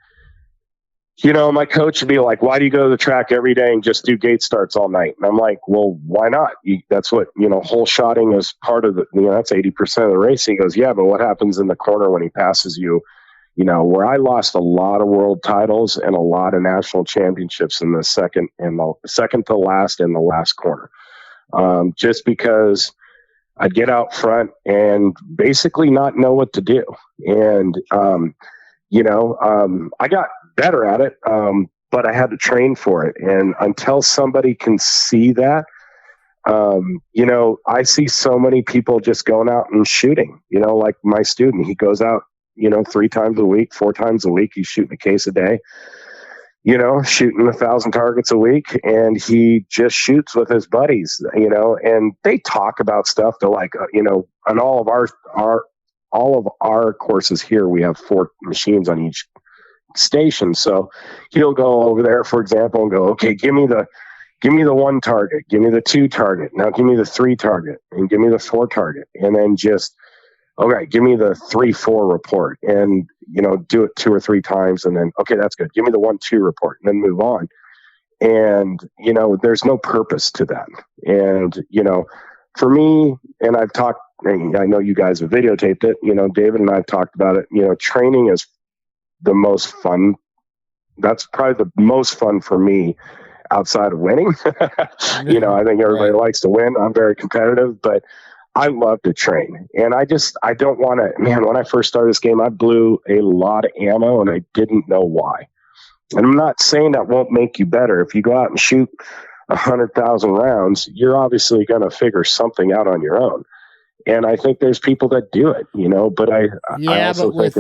F: my coach would be like, why do you go to the track every day and just do gate starts all night? And I'm like, well, why not? That's what, hole shotting is part of that's 80% of the race. He goes, yeah, but what happens in the corner when he passes you? Where I lost a lot of world titles and a lot of national championships in the second to last in the last corner. Just because I'd get out front and basically not know what to do. And, I got better at it, but I had to train for it. And until somebody can see that, I see so many people just going out and shooting, like my student, he goes out, 3 times a week, 4 times a week. He's shooting a case a day, shooting 1,000 targets a week, and he just shoots with his buddies, and they talk about stuff. They're like, on all of our courses here, we have 4 machines on each station. So he'll go over there, for example, and go, okay, give me the 1 target, give me the 2 target, now give me the 3 target, and give me the 4 target, and then just, okay, give me the 3-4 report, and do it 2 or 3 times, and then, okay, that's good, give me the 1-2 report, and then move on. And there's no purpose to that. And for me, and I've talked, and I know you guys have videotaped it, David and I've talked about it, training is the most fun. That's probably the most fun for me outside of winning. I think everybody likes to win. I'm very competitive, but I love to train. And I don't want to, man, when I first started this game, I blew a lot of ammo and I didn't know why. And I'm not saying that won't make you better. If you go out and shoot 100,000 rounds, you're obviously going to figure something out on your own. And I think there's people that do it, but I also think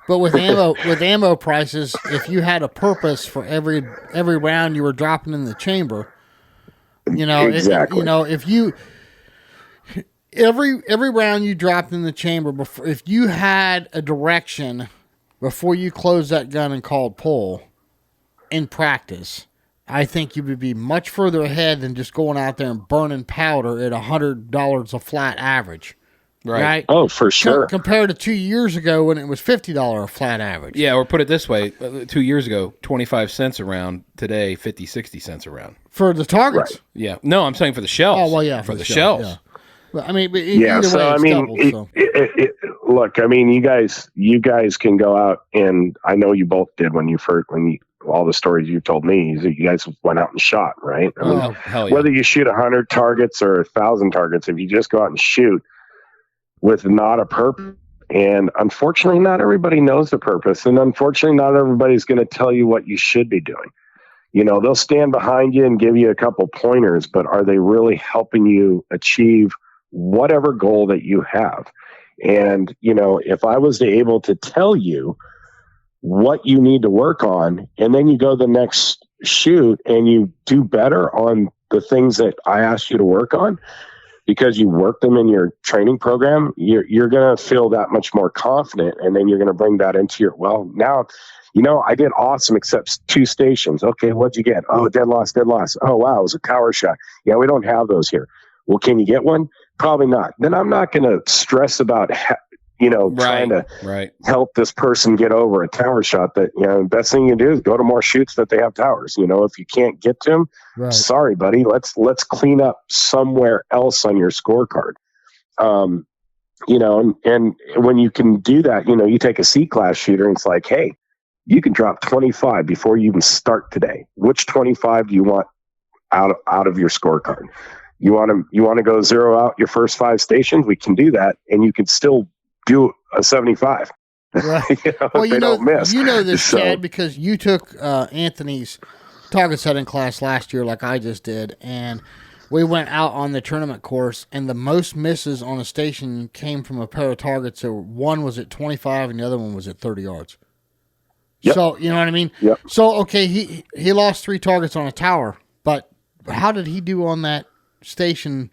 B: But with ammo prices, if you had a purpose for every round you were dropping in the chamber,
F: exactly.
B: If you every round you dropped in the chamber, if you had a direction before you closed that gun and called pull in practice, I think you would be much further ahead than just going out there and burning powder at $100 a flat average. Right.
F: Oh, for sure.
B: Compared to 2 years ago when it was $50 a flat average.
E: Yeah, or put it this way, 2 years ago, 25 cents a round. Today, 50, 60 cents a round.
B: For the targets?
E: Right. Yeah. No, I'm saying for the shells.
B: Oh, well, yeah.
E: For the shells.
B: Yeah. Well, I mean,
F: look, I mean, you guys can go out, and I know you both did all the stories you told me, you guys went out and shot, right? I mean,
E: hell yeah.
F: Whether you shoot 100 targets or 1,000 targets, if you just go out and shoot with not a purpose, and unfortunately not everybody knows the purpose, and unfortunately not everybody's going to tell you what you should be doing. They'll stand behind you and give you a couple pointers, but are they really helping you achieve whatever goal that you have? And, if I was able to tell you what you need to work on, and then you go the next shoot and you do better on the things that I asked you to work on, because you work them in your training program, you're going to feel that much more confident. And then you're going to bring that into now, I did awesome except 2 stations. Okay, what'd you get? Oh, dead loss. Oh, wow, it was a tower shot. Yeah, we don't have those here. Well, can you get one? Probably not. Then I'm not going to stress about, trying to help this person get over a tower shot. That, the best thing you do is go to more shoots that they have towers. If you can't get to them, sorry, buddy, let's clean up somewhere else on your scorecard. And when you can do that, you take a C-class shooter and it's like, hey, you can drop 25 before you even start today. Which 25 do you want out of your scorecard? You want to go 0 out your first 5 stations? We can do that, and you can still do a 75.
B: Right.
F: Don't miss.
B: You know this, Chad, because you took Anthony's target setting class last year, like I just did, and we went out on the tournament course, and the most misses on a station came from a pair of targets. So one was at 25, and the other one was at 30 yards. Yep. So you know what I mean.
F: Yep.
B: So okay, he lost 3 targets on a tower, but how did he do on that station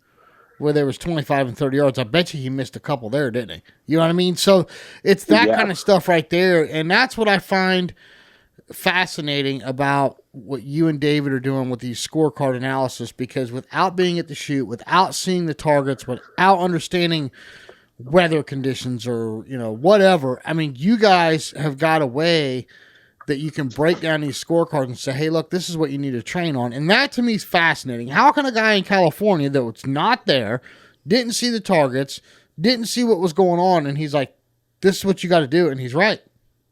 B: where there was 25 and 30 yards? I bet you he missed a couple there, didn't he? You know what I mean? So it's that kind of stuff right there. And that's what I find fascinating about what you and David are doing with these scorecard analysis, because without being at the shoot, without seeing the targets, without understanding weather conditions or, whatever, I mean, you guys have got a way that you can break down these scorecards and say, hey, look, this is what you need to train on. And that to me is fascinating. How can a guy in California that was not there, didn't see the targets, didn't see what was going on, and he's like, this is what you got to do, and he's right.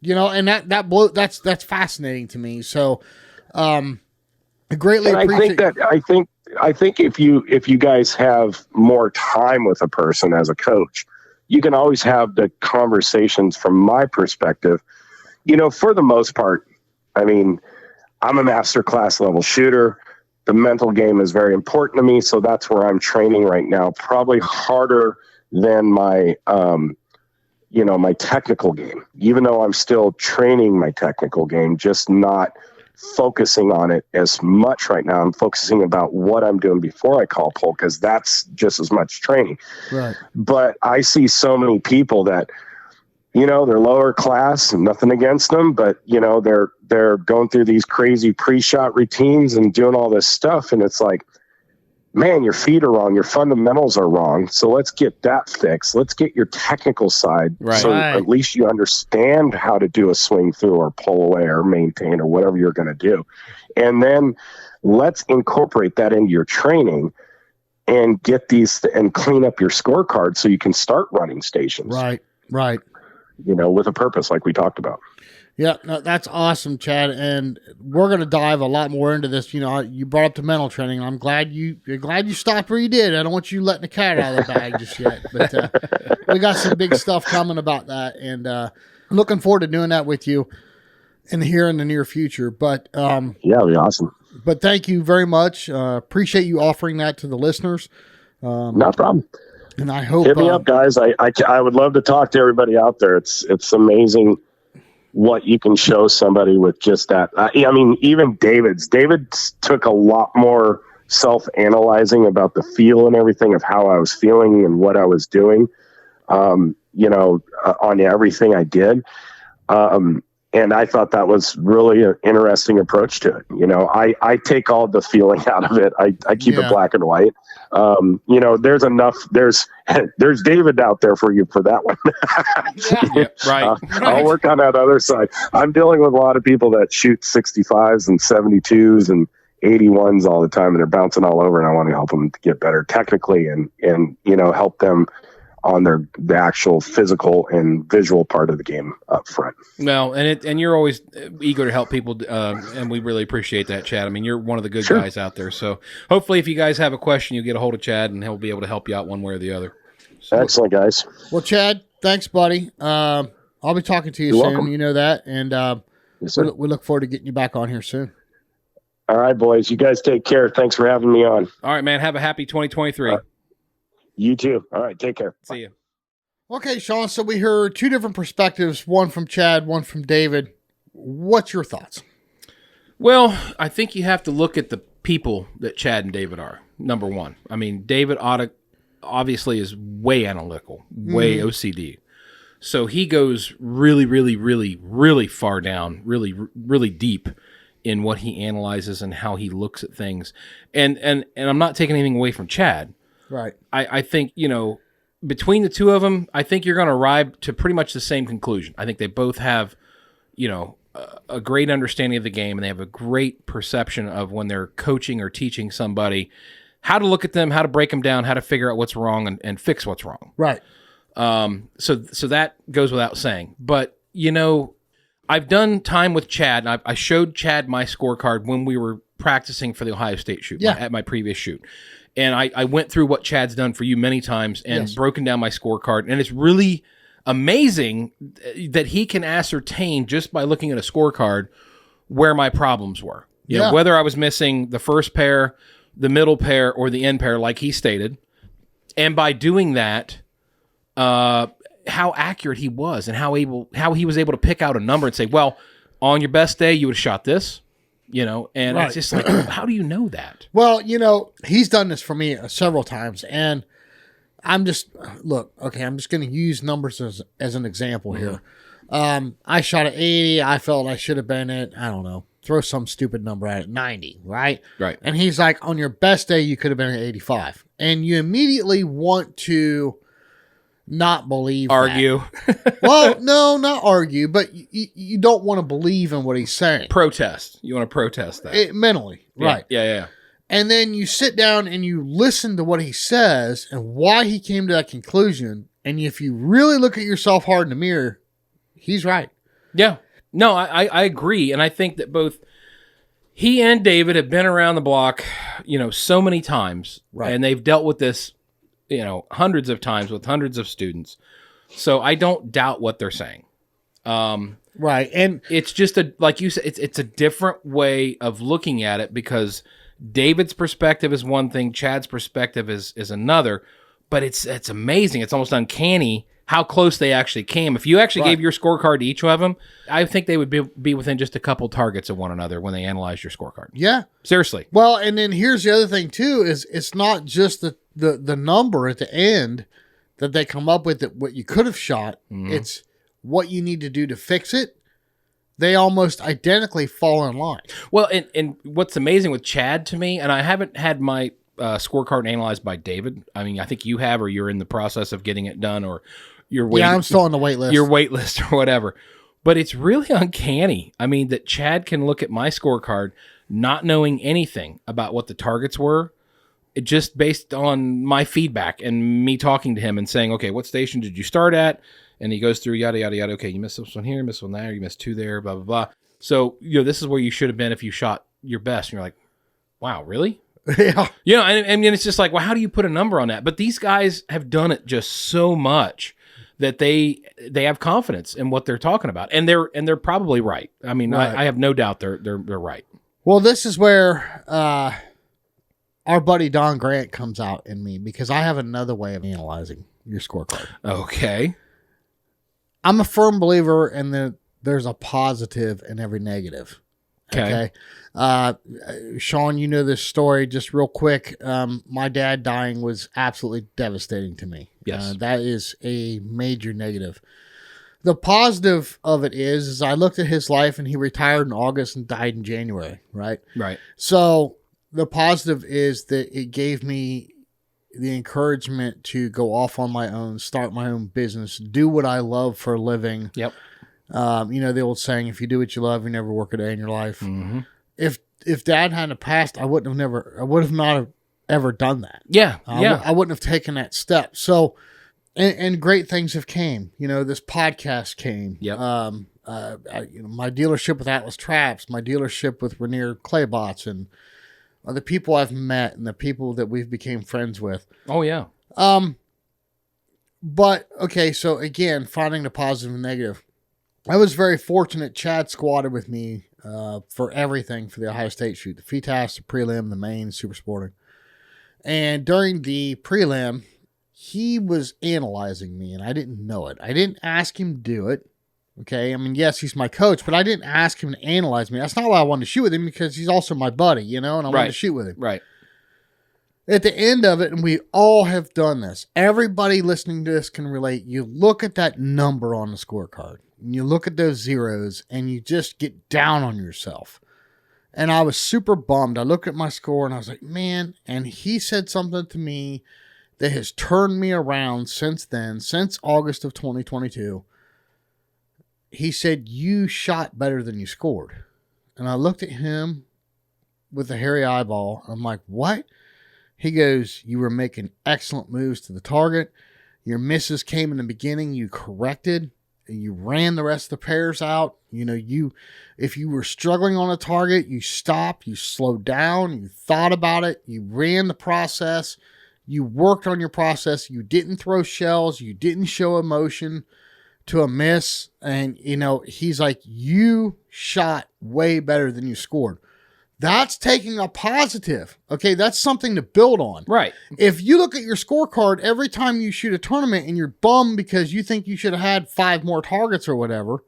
B: And that's fascinating to me. So I greatly appreciate
F: that. I think if you guys have more time with a person as a coach, you can always have the conversations from my perspective. For the most part, I mean, I'm a master class level shooter. The mental game is very important to me. So that's where I'm training right now, probably harder than my, my technical game, even though I'm still training my technical game, just not focusing on it as much right now. I'm focusing about what I'm doing before I call pull, because that's just as much training.
B: Right.
F: But I see so many people that, they're lower class and nothing against them, but they're going through these crazy pre-shot routines and doing all this stuff. And it's like, man, your feet are wrong. Your fundamentals are wrong. So let's get that fixed. Let's get your technical side.
E: Right.
F: So at least you understand how to do a swing through or pull away or maintain or whatever you're going to do. And then let's incorporate that into your training and get these and clean up your scorecard so you can start running stations.
B: Right.
F: With a purpose, like we talked about.
B: Yeah, no, that's awesome, Chad. And we're going to dive a lot more into this. You brought up the mental training. I'm glad you stopped where you did. I don't want you letting the cat out of the bag just yet. But we got some big stuff coming about that, and looking forward to doing that with you in the near future. But
F: yeah, it'll be awesome.
B: But thank you very much. Appreciate you offering that to the listeners.
F: No problem.
B: And I hope
F: hit me up, guys. I would love to talk to everybody out there. It's amazing what you can show somebody with just that. I mean, even David took a lot more self-analyzing about the feel and everything of how I was feeling and what I was doing, on everything I did. And I thought that was really an interesting approach to it. I take all the feeling out of it. I keep it black and white. There's enough, there's David out there for you for that one.
E: Right.
F: I'll work on that other side. I'm dealing with a lot of people that shoot 65s and 72s and 81s all the time, and they're bouncing all over, and I want to help them to get better technically and help them on the actual physical and visual part of the game up front.
E: Well, and you're always eager to help people, and we really appreciate that, Chad. I mean, you're one of the good guys out there. So hopefully if you guys have a question, you'll get a hold of Chad, and he'll be able to help you out one way or the other. So,
F: excellent, guys.
B: Well, Chad, thanks, buddy. I'll be talking to you soon.
F: Welcome.
B: You know that. And
F: yes,
B: we look forward to getting you back on here soon.
F: All right, boys. You guys take care. Thanks for having me on.
E: All right, man. Have a happy 2023.
F: You too. All right. Take care.
E: See you.
B: Okay, Sean, so we heard two different perspectives, one from Chad, one from David. What's your thoughts?
E: Well, I think you have to look at the people that Chad and David are, number one. I mean, David obviously is way analytical, way OCD. So he goes really, really, really, really far down, really, really deep in what he analyzes and how he looks at things. And I'm not taking anything away from Chad.
B: Right.
E: I think, between the two of them, I think you're going to arrive to pretty much the same conclusion. I think they both have, a great understanding of the game, and they have a great perception of when they're coaching or teaching somebody how to look at them, how to break them down, how to figure out what's wrong and fix what's wrong.
B: Right.
E: So that goes without saying. But, I've done time with Chad. And I showed Chad my scorecard when we were practicing for the Ohio State shoot, at my previous shoot. And I went through what Chad's done for you many times and broken down my scorecard. And it's really amazing that he can ascertain just by looking at a scorecard where my problems were. Whether I was missing the first pair, the middle pair, or the end pair, like he stated. And by doing that, how accurate he was and how he was able to pick out a number and say, well, on your best day, you would have shot this. And It's just like, how do you know that?
B: Well, he's done this for me several times, and I'm just I'm just going to use numbers as an example here. I shot at 80. I felt I should have been at, I don't know, throw some stupid number at it, 90, right?
E: Right.
B: And he's like, on your best day, you could have been at 85. And you immediately want to not believe
E: argue.
B: Well, no, not argue, but you don't want to believe in what he's saying.
E: Protest. You want to protest that.
B: Mentally, right.
E: Yeah.
B: And then you sit down and you listen to what he says and why he came to that conclusion. And if you really look at yourself hard in the mirror, he's right.
E: Yeah. No, I agree. And I think that both he and David have been around the block, so many times. Right. And they've dealt with this, hundreds of times with hundreds of students. So I don't doubt what they're saying.
B: Right. And
E: it's just like you said, it's a different way of looking at it because David's perspective is one thing, Chad's perspective is another, but it's amazing. It's almost uncanny how close they actually came. If you actually gave your scorecard to each of them, I think they would be within just a couple targets of one another when they analyzed your scorecard.
B: Yeah.
E: Seriously.
B: Well, and then here's the other thing too, is it's not just the number at the end that they come up with that what you could have shot. Mm-hmm. It's what you need to do to fix it. They almost identically fall in line.
E: Well, and what's amazing with Chad to me, and I haven't had my scorecard analyzed by David. I mean, I think you have, or you're in the process of getting it done, or you're waiting.
B: Yeah, I'm still on the wait list.
E: Your wait list or whatever. But it's really uncanny. I mean, that Chad can look at my scorecard not knowing anything about what the targets were, just based on my feedback and me talking to him and saying, okay, what station did you start at? And he goes through yada, yada, yada. Okay, you missed this one here, you missed one there, you missed two there, blah, blah, blah. So, this is where you should have been if you shot your best. And you're like, wow, really?
B: Yeah.
E: And it's just like, well, how do you put a number on that? But these guys have done it just so much that they have confidence in what they're talking about. And they're probably right. I mean, right. I have no doubt they're right.
B: Well, this is where our buddy Don Grant comes out in me, because I have another way of analyzing your scorecard.
E: Okay.
B: I'm a firm believer in that there's a positive in every negative. Okay. Sean, you know this story just real quick. My dad dying was absolutely devastating to me.
E: Yes.
B: That is a major negative. The positive of it is I looked at his life and he retired in August and died in January. Right.
E: Right.
B: So the positive is that it gave me the encouragement to go off on my own, start my own business, do what I love for a living.
E: Yep.
B: The old saying, if you do what you love, you never work a day in your life.
E: Mm-hmm.
B: If Dad hadn't passed, I would have not ever done that.
E: Yeah.
B: I wouldn't have taken that step. So, and great things have came, this podcast came.
E: Yep.
B: My dealership with Atlas Traps, my dealership with Rainier Claybots, and the people I've met and the people that we've became friends with.
E: Oh yeah.
B: But okay. So again, finding the positive and negative. I was very fortunate. Chad squatted with me for everything for the Ohio State shoot, the FTAS, the prelim, the main, super sporting. And during the prelim, he was analyzing me and I didn't know it. I didn't ask him to do it. Okay. I mean, yes, he's my coach, but I didn't ask him to analyze me. That's not why I wanted to shoot with him, because he's also my buddy, and I wanted to shoot with him.
E: Right.
B: At the end of it, and we all have done this, everybody listening to this can relate. You look at that number on the scorecard and you look at those zeros and you just get down on yourself. And I was super bummed. I looked at my score and I was like, man, and he said something to me that has turned me around since then, since August of 2022. He said, you shot better than you scored. And I looked at him with a hairy eyeball. I'm like, what? He goes, you were making excellent moves to the target. Your misses came in the beginning. You corrected. You ran the rest of the pairs out. If you were struggling on a target, you stopped, you slowed down, you thought about it, you ran the process, you worked on your process, you didn't throw shells, you didn't show emotion to a miss. And, he's like, you shot way better than you scored. That's taking a positive. Okay, that's something to build on.
E: Right.
B: If you look at your scorecard every time you shoot a tournament and you're bummed because you think you should have had 5 more targets or whatever,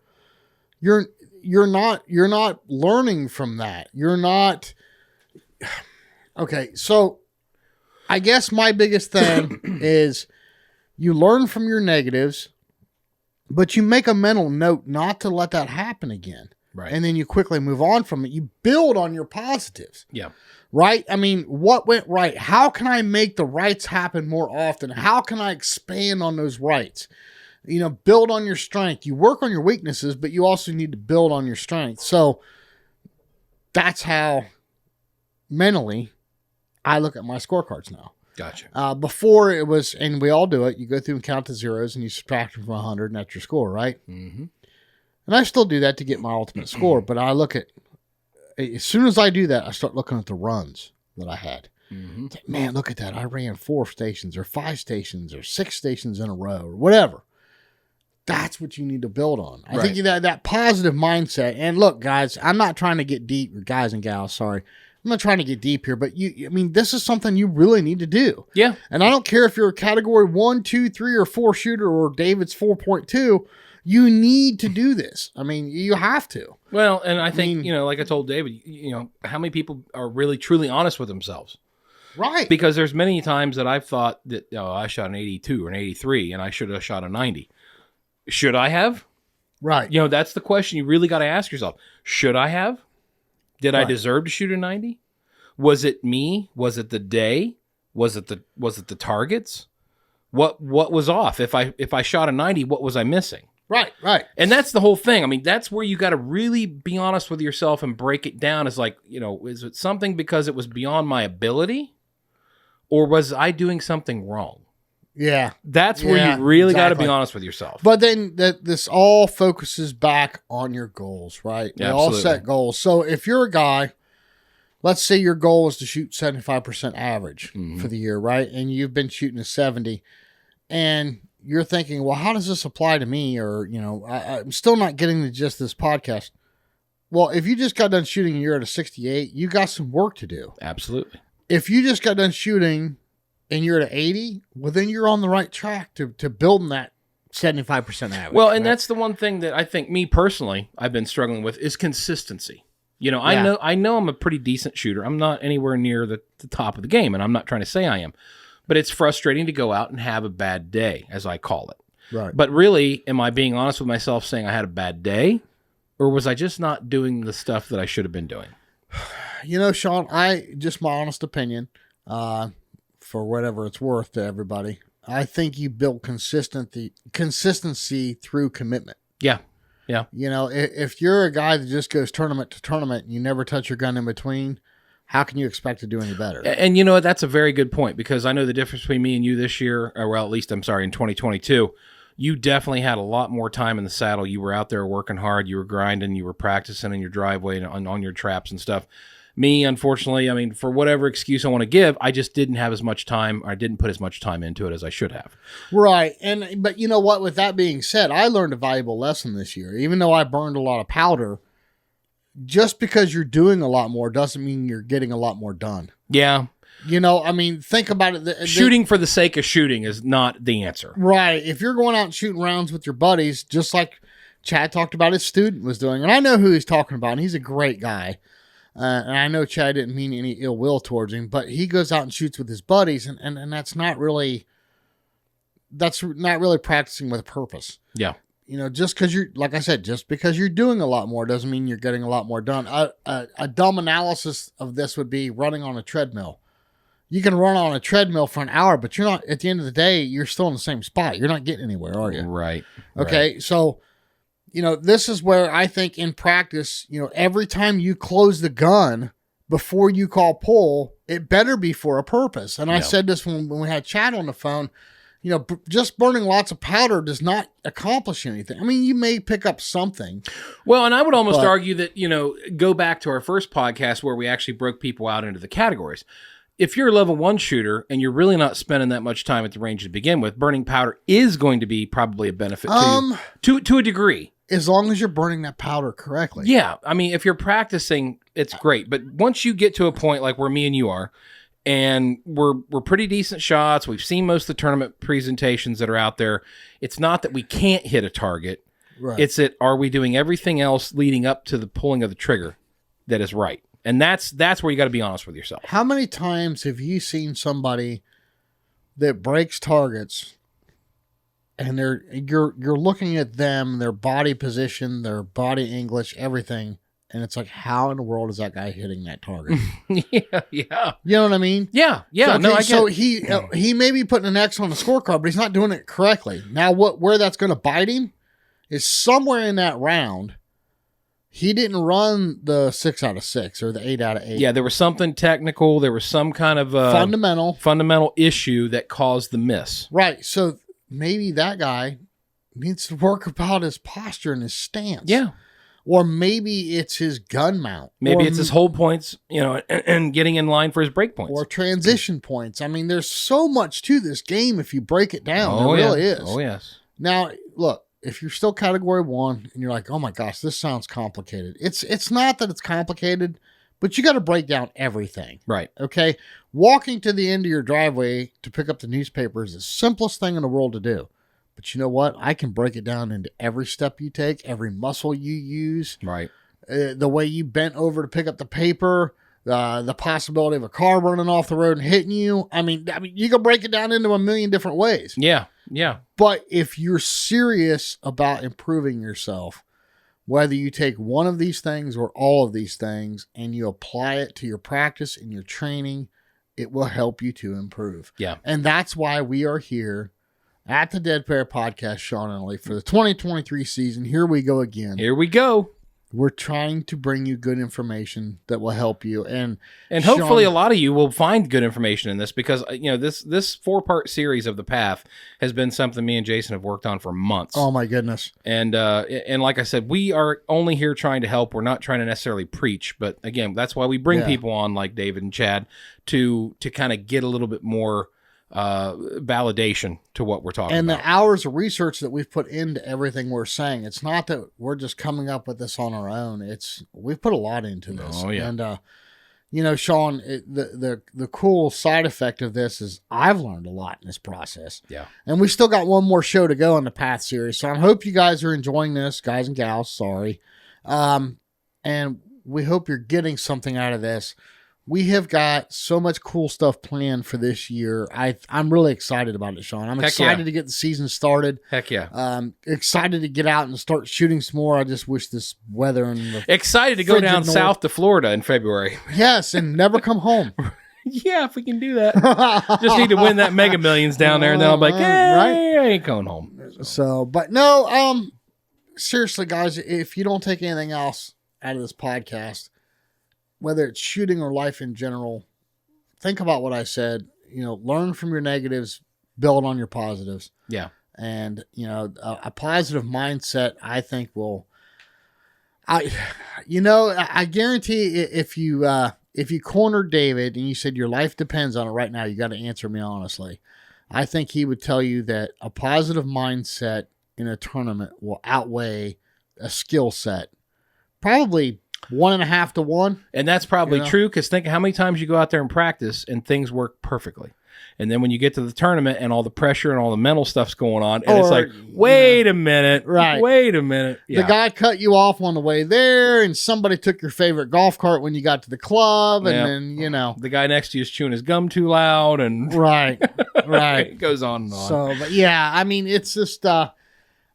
B: you're not learning from that. You're not. Okay, so I guess my biggest thing is you learn from your negatives, but you make a mental note not to let that happen again.
E: Right.
B: And then you quickly move on from it. You build on your positives.
E: Yeah.
B: Right? I mean, what went right? How can I make the rights happen more often? How can I expand on those rights? Build on your strength. You work on your weaknesses, but you also need to build on your strength. So that's how mentally I look at my scorecards now.
E: Gotcha.
B: Before it was, and we all do it, you go through and count the zeros and you subtract them from 100 and that's your score, right?
E: Mm-hmm.
B: And I still do that to get my ultimate score, but I look at, as soon as I do that, I start looking at the runs that I had.
E: Mm-hmm.
B: Man, look at that. I ran 4 stations or 5 stations or 6 stations in a row or whatever. That's what you need to build on. I think that positive mindset. And look, guys, I'm not trying to get deep, guys and gals, sorry. I'm not trying to get deep here, but this is something you really need to do.
E: Yeah.
B: And I don't care if you're a category 1, 2, 3, or 4 shooter or David's 4.2. You need to do this. I mean, you have to.
E: Well, and I think, like I told David, how many people are really truly honest with themselves?
B: Right.
E: Because there's many times that I've thought that, I shot an 82 or an 83 and I should have shot a 90. Should I have?
B: Right.
E: That's the question you really got to ask yourself. Should I have? Did I deserve to shoot a 90? Was it me? Was it the day? Was it the targets? What was off? If I shot a 90, what was I missing?
B: Right.
E: And that's the whole thing. I mean, that's where you got to really be honest with yourself and break it down as like, is it something because it was beyond my ability? Or was I doing something wrong?
B: Yeah.
E: That's where you really got to be honest with yourself.
B: But then this all focuses back on your goals, right? We all set goals. So if you're a guy, let's say your goal is to shoot 75% average for the year, right? And you've been shooting a 70 and you're thinking, well, how does this apply to me? Or, I'm still not getting the gist of this podcast. Well, if you just got done shooting and you're at a 68, you got some work to do.
E: Absolutely.
B: If you just got done shooting and you're at an 80, well, then you're on the right track to building that 75% average.
E: Well, and that's the one thing that I think me personally, I've been struggling with is consistency. I know I'm a pretty decent shooter. I'm not anywhere near the top of the game, and I'm not trying to say I am. But it's frustrating to go out and have a bad day, as I call it.
B: Right.
E: But really, am I being honest with myself saying I had a bad day? Or was I just not doing the stuff that I should have been doing?
B: Sean, just my honest opinion, for whatever it's worth to everybody, I think you build consistency through commitment.
E: Yeah. Yeah.
B: If you're a guy that just goes tournament to tournament and you never touch your gun in between, how can you expect to do any better?
E: And that's a very good point, because I know the difference between me and you this year, or well, at least in 2022, you definitely had a lot more time in the saddle. You were out there working hard, you were grinding, you were practicing in your driveway and on your traps and stuff. Me, unfortunately, for whatever excuse I want to give, I just didn't have as much time, or I didn't put as much time into it as I should have.
B: Right. But you know what? With that being said, I learned a valuable lesson this year. Even though I burned a lot of powder, just because you're doing a lot more doesn't mean you're getting a lot more done.
E: Yeah.
B: You know, I mean, think about it.
E: Shooting for the sake of shooting is not the answer.
B: Right. If you're going out and shooting rounds with your buddies, just like Chad talked about his student was doing, and I know who he's talking about, and he's a great guy. And I know Chad didn't mean any ill will towards him, but he goes out and shoots with his buddies, and that's not really practicing with a purpose.
E: Yeah.
B: You know, just because like I said, just because you're doing a lot more doesn't mean you're getting a lot more done. A dumb analysis of this would be running on a treadmill. You can run on a treadmill for an hour, but you're not, at the end of the day, you're still in the same spot. You're not getting anywhere, are you?
E: Right.
B: Okay. Right. So, you know, this is where I think in practice, you know, every time you close the gun before you call pull, it better be for a purpose. And I said this when we had Chad on the phone, you know, just burning lots of powder does not accomplish anything. I mean, you may pick up something.
E: Well, and I would almost argue that, you know, go back to our first podcast where we actually broke people out into the categories. If you're a level 1 shooter and you're really not spending that much time at the range to begin with, burning powder is going to be probably a benefit to you to a degree.
B: As long as you're burning that powder correctly.
E: Yeah. I mean, if you're practicing, it's great. But once you get to a point like where me and you are, and we're pretty decent shots, we've seen most of the tournament presentations that are out there, it's not that we can't hit a target. Right. It's that are we doing everything else leading up to the pulling of the trigger that is right? And that's where you got to be honest with yourself.
B: How many times have you seen somebody that breaks targets and you're looking at them, their body position, their body English, everything, and it's like, how in the world is that guy hitting that target?
E: Yeah.
B: You know what I mean?
E: Yeah.
B: So he may be putting an X on the scorecard, but he's not doing it correctly. Now, where that's going to bite him is somewhere in that round. He didn't run the 6 out of 6 or the 8 out of 8.
E: Yeah, there was something technical. There was some kind of fundamental issue that caused the miss.
B: Right. So maybe that guy needs to work about his posture and his stance.
E: Yeah.
B: Or maybe it's his gun mount.
E: Maybe it's his hold points, you know, and getting in line for his break points.
B: Or transition points. I mean, there's so much to this game if you break it down. There really is.
E: Oh, yes.
B: Now, look, if you're still category 1 and you're like, oh my gosh, this sounds complicated. It's not that it's complicated, but you got to break down everything.
E: Right.
B: Okay? Walking to the end of your driveway to pick up the newspaper is the simplest thing in the world to do. But you know what? I can break it down into every step you take, every muscle you use.
E: Right.
B: The way you bent over to pick up the paper, the possibility of a car running off the road and hitting you. I mean, you can break it down into a million different ways.
E: Yeah.
B: But if you're serious about improving yourself, whether you take one of these things or all of these things and you apply it to your practice and your training, it will help you to improve.
E: Yeah.
B: And that's why we are here at the Dead Pair Podcast, Sean and Ellie, for the 2023 season. Here we go again.
E: Here we go.
B: We're trying to bring you good information that will help you. And
E: hopefully a lot of you will find good information in this because, you know, this 4-part series of The Path has been something me and Jason have worked on for months.
B: Oh, my goodness.
E: And like I said, we are only here trying to help. We're not trying to necessarily preach. But, again, that's why we bring people on like David and Chad to kind of get a little bit more validation to what we're talking about.
B: And the hours of research that we've put into everything we're saying, it's not that we're just coming up with this on our own. We've put a lot into this.
E: Oh, yeah.
B: And, you know, Sean, the cool side effect of this is I've learned a lot in this process.
E: Yeah.
B: And we still got one more show to go in the Path series. So I hope you guys are enjoying this, guys and gals. Sorry. And we hope you're getting something out of this. We have got so much cool stuff planned for this year. I'm really excited about it, Sean. I'm excited to get the season started.
E: Heck yeah.
B: Excited to get out and start shooting some more. I just wish this weather and
E: excited to go down south to Florida in February.
B: Yes, and never come home.
E: Yeah, if we can do that. Just need to win that Mega Millions down there, and then I'm like, right? I ain't going home.
B: So, but no, seriously, guys, if you don't take anything else out of this podcast, whether it's shooting or life in general, think about what I said. You know, learn from your negatives, build on your positives.
E: Yeah.
B: And, you know, a positive mindset, I think I guarantee if you cornered David and you said your life depends on it right now, you got to answer me honestly. I think he would tell you that a positive mindset in a tournament will outweigh a skill set. Probably 1.5 to 1.
E: And that's probably true, because think how many times you go out there and practice and things work perfectly. And then when you get to the tournament and all the pressure and all the mental stuff's going on, and it's like, wait a minute.
B: Right.
E: Wait a minute. Yeah.
B: The guy cut you off on the way there, and somebody took your favorite golf cart when you got to the club, and then,
E: the guy next to you is chewing his gum too loud, and
B: Right.
E: it goes on and on.
B: So, but yeah, I mean, it's just,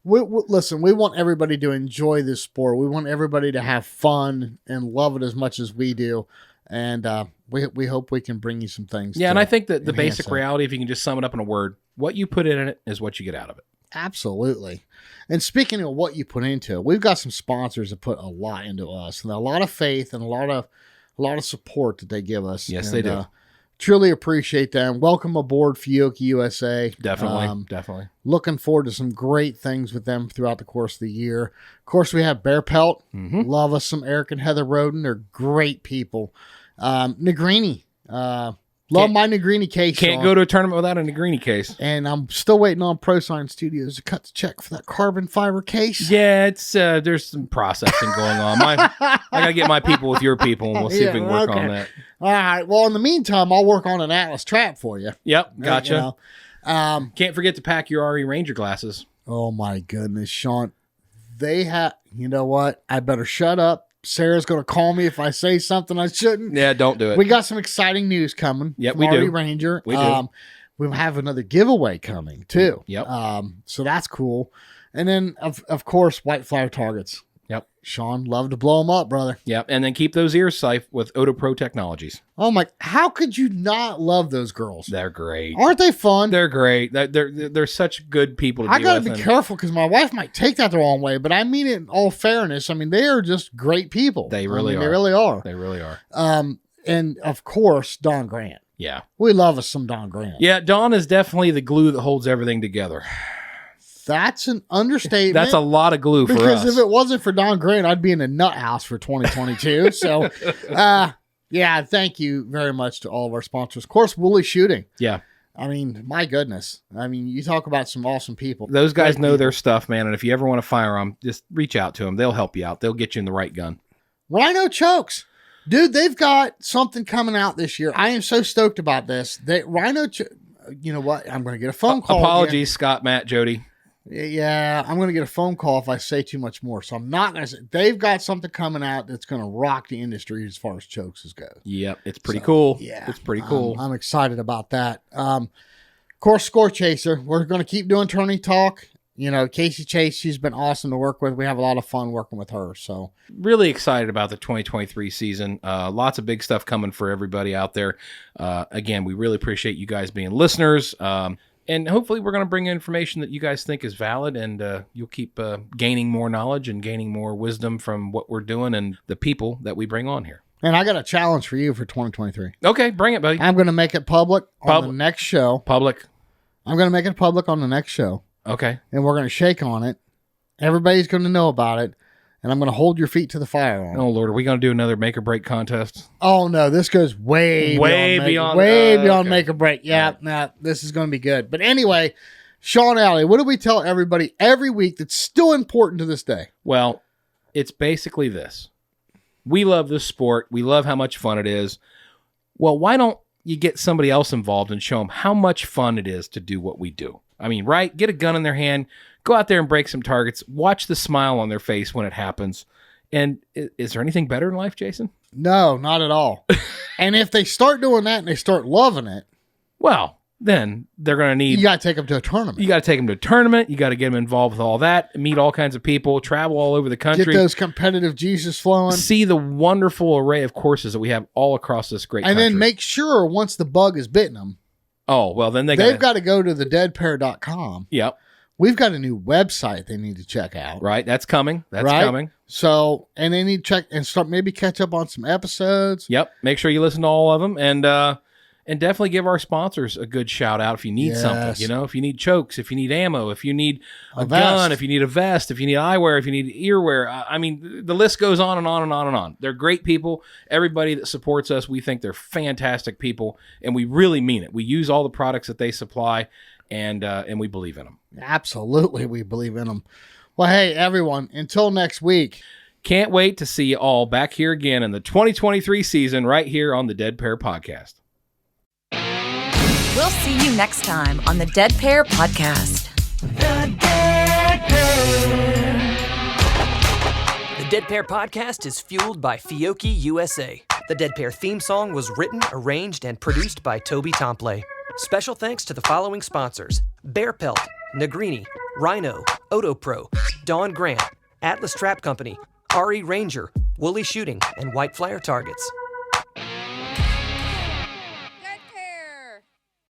B: listen, we want everybody to enjoy this sport. We want everybody to have fun and love it as much as we do. And we hope we can bring you some things.
E: Yeah, and I think that the basic reality, if you can just sum it up in a word, what you put in it is what you get out of it.
B: Absolutely. And speaking of what you put into it, we've got some sponsors that put a lot into us, and a lot of faith and a lot of support that they give us.
E: Yes,
B: and,
E: they do.
B: Truly appreciate them. Welcome aboard, Fiocchi USA.
E: Definitely.
B: Looking forward to some great things with them throughout the course of the year. Of course, we have Bear Pelt. Love us some Eric and Heather Roden. They're great people. Negrini. Love my Negrini case.
E: Can't go to a tournament without a Negrini case.
B: And I'm still waiting on ProSign Studios to cut the check for that carbon fiber case.
E: Yeah, it's there's some processing going on. I gotta get my people with your people, and we'll see if we can work on that.
B: All right. Well, in the meantime, I'll work on an Atlas trap for you.
E: Yep, gotcha.
B: Can't
E: forget to pack your RE Ranger glasses.
B: Oh my goodness, Sean. They have. You know what? I better shut up. Sarah's going to call me if I say something I shouldn't.
E: Yeah, don't do it.
B: We got some exciting news coming.
E: Yep, we do.
B: Ranger.
E: We do.
B: We'll have another giveaway coming too.
E: Yep.
B: So that's cool. And then of course, white flyer targets.
E: Yep.
B: Sean, love to blow them up, brother.
E: Yep. And then keep those ears safe with Odo Pro Technologies.
B: Oh my! How could you not love those girls?
E: They're great.
B: Aren't they fun?
E: They're great. They're such good people to
B: I
E: be
B: gotta
E: with.
B: be careful because my wife might take that the wrong way, but I mean it in all fairness. I mean, they are just great people.
E: They really are.
B: They really are.
E: They really are.
B: And of course, Don Grant.
E: Yeah.
B: We love us some Don Grant.
E: Yeah, Don is definitely the glue that holds everything together.
B: That's an understatement.
E: That's a lot of glue for us.
B: Because if it wasn't for Don Grant, I'd be in a nut house for 2022. So, yeah, thank you very much to all of our sponsors. Of course, Wooly Shooting.
E: Yeah.
B: I mean, my goodness. I mean, you talk about some awesome people.
E: Those guys know their stuff, man. And if you ever want a firearm, just reach out to them. They'll help you out. They'll get you in the right gun.
B: Rhino Chokes. Dude, they've got something coming out this year. I am so stoked about this. You know what? I'm going to get a phone call.
E: Apologies, Scott, Matt, Jody.
B: Yeah, I'm going to get a phone call if I say too much more. So I'm not going to say. They've got something coming out that's going to rock the industry as far as chokes goes.
E: Yep, it's pretty cool.
B: Yeah,
E: it's pretty cool.
B: I'm excited about that. Of course, Score Chaser. We're going to keep doing tourney talk. You know, Casey Chase, she's been awesome to work with. We have a lot of fun working with her. So
E: really excited about the 2023 season. Lots of big stuff coming for everybody out there. Again, we really appreciate you guys being listeners. And hopefully we're going to bring information that you guys think is valid, and you'll keep gaining more knowledge and gaining more wisdom from what we're doing and the people that we bring on here.
B: And I got a challenge for you for 2023.
E: Okay, bring it, buddy.
B: I'm going to make it public on the next show.
E: Public.
B: I'm going to make it public on the next show.
E: Okay.
B: And we're going to shake on it. Everybody's going to know about it. And I'm going to hold your feet to the fire on it.
E: Oh, Lord. Are we going to do another make or break contest?
B: Oh, no. This goes way beyond make or break. Yeah. Right. Nah, this is going to be good. But anyway, Sean Alley, what do we tell everybody every week that's still important to this day?
E: Well, it's basically this. We love this sport. We love how much fun it is. Well, why don't you get somebody else involved and show them how much fun it is to do what we do? I mean, right? Get a gun in their hand, go out there and break some targets, watch the smile on their face when it happens. And is there anything better in life, Jason?
B: No, not at all. And if they start doing that and they start loving it,
E: well, then they're going to need...
B: You got to take them to a tournament.
E: You got to take them to a tournament. You got to get them involved with all that, meet all kinds of people, travel all over the country.
B: Get those competitive juices flowing.
E: See the wonderful array of courses that we have all across this great country.
B: And then make sure once the bug has bitten them,
E: oh, well, then they've
B: got to go to the deadpair.com.
E: Yep.
B: We've got a new website they need to check out.
E: Right. That's coming. That's coming.
B: So, and they need to check and start maybe catch up on some episodes.
E: Yep. Make sure you listen to all of them, and definitely give our sponsors a good shout out if you need something, you know, if you need chokes, if you need ammo, if you need a gun, if you need a vest, if you need eyewear, if you need earwear. I mean, the list goes on and on and on and on. They're great people. Everybody that supports us, we think they're fantastic people, and we really mean it. We use all the products that they supply, and we believe in them.
B: Absolutely. We believe in them. Well, hey, everyone, until next week.
E: Can't wait to see you all back here again in the 2023 season right here on the Dead Pair Podcast.
C: We'll see you next time on the Dead Pair Podcast.
A: The Dead Pair Podcast is fueled by Fiocchi USA. The Dead Pair theme song was written, arranged, and produced by Toby Tomplay. Special thanks to the following sponsors: Bear Pelt, Negrini, Rhino, Otopro, Dawn Grant, Atlas Trap Company, RE Ranger, Woolly Shooting, and White Flyer Targets.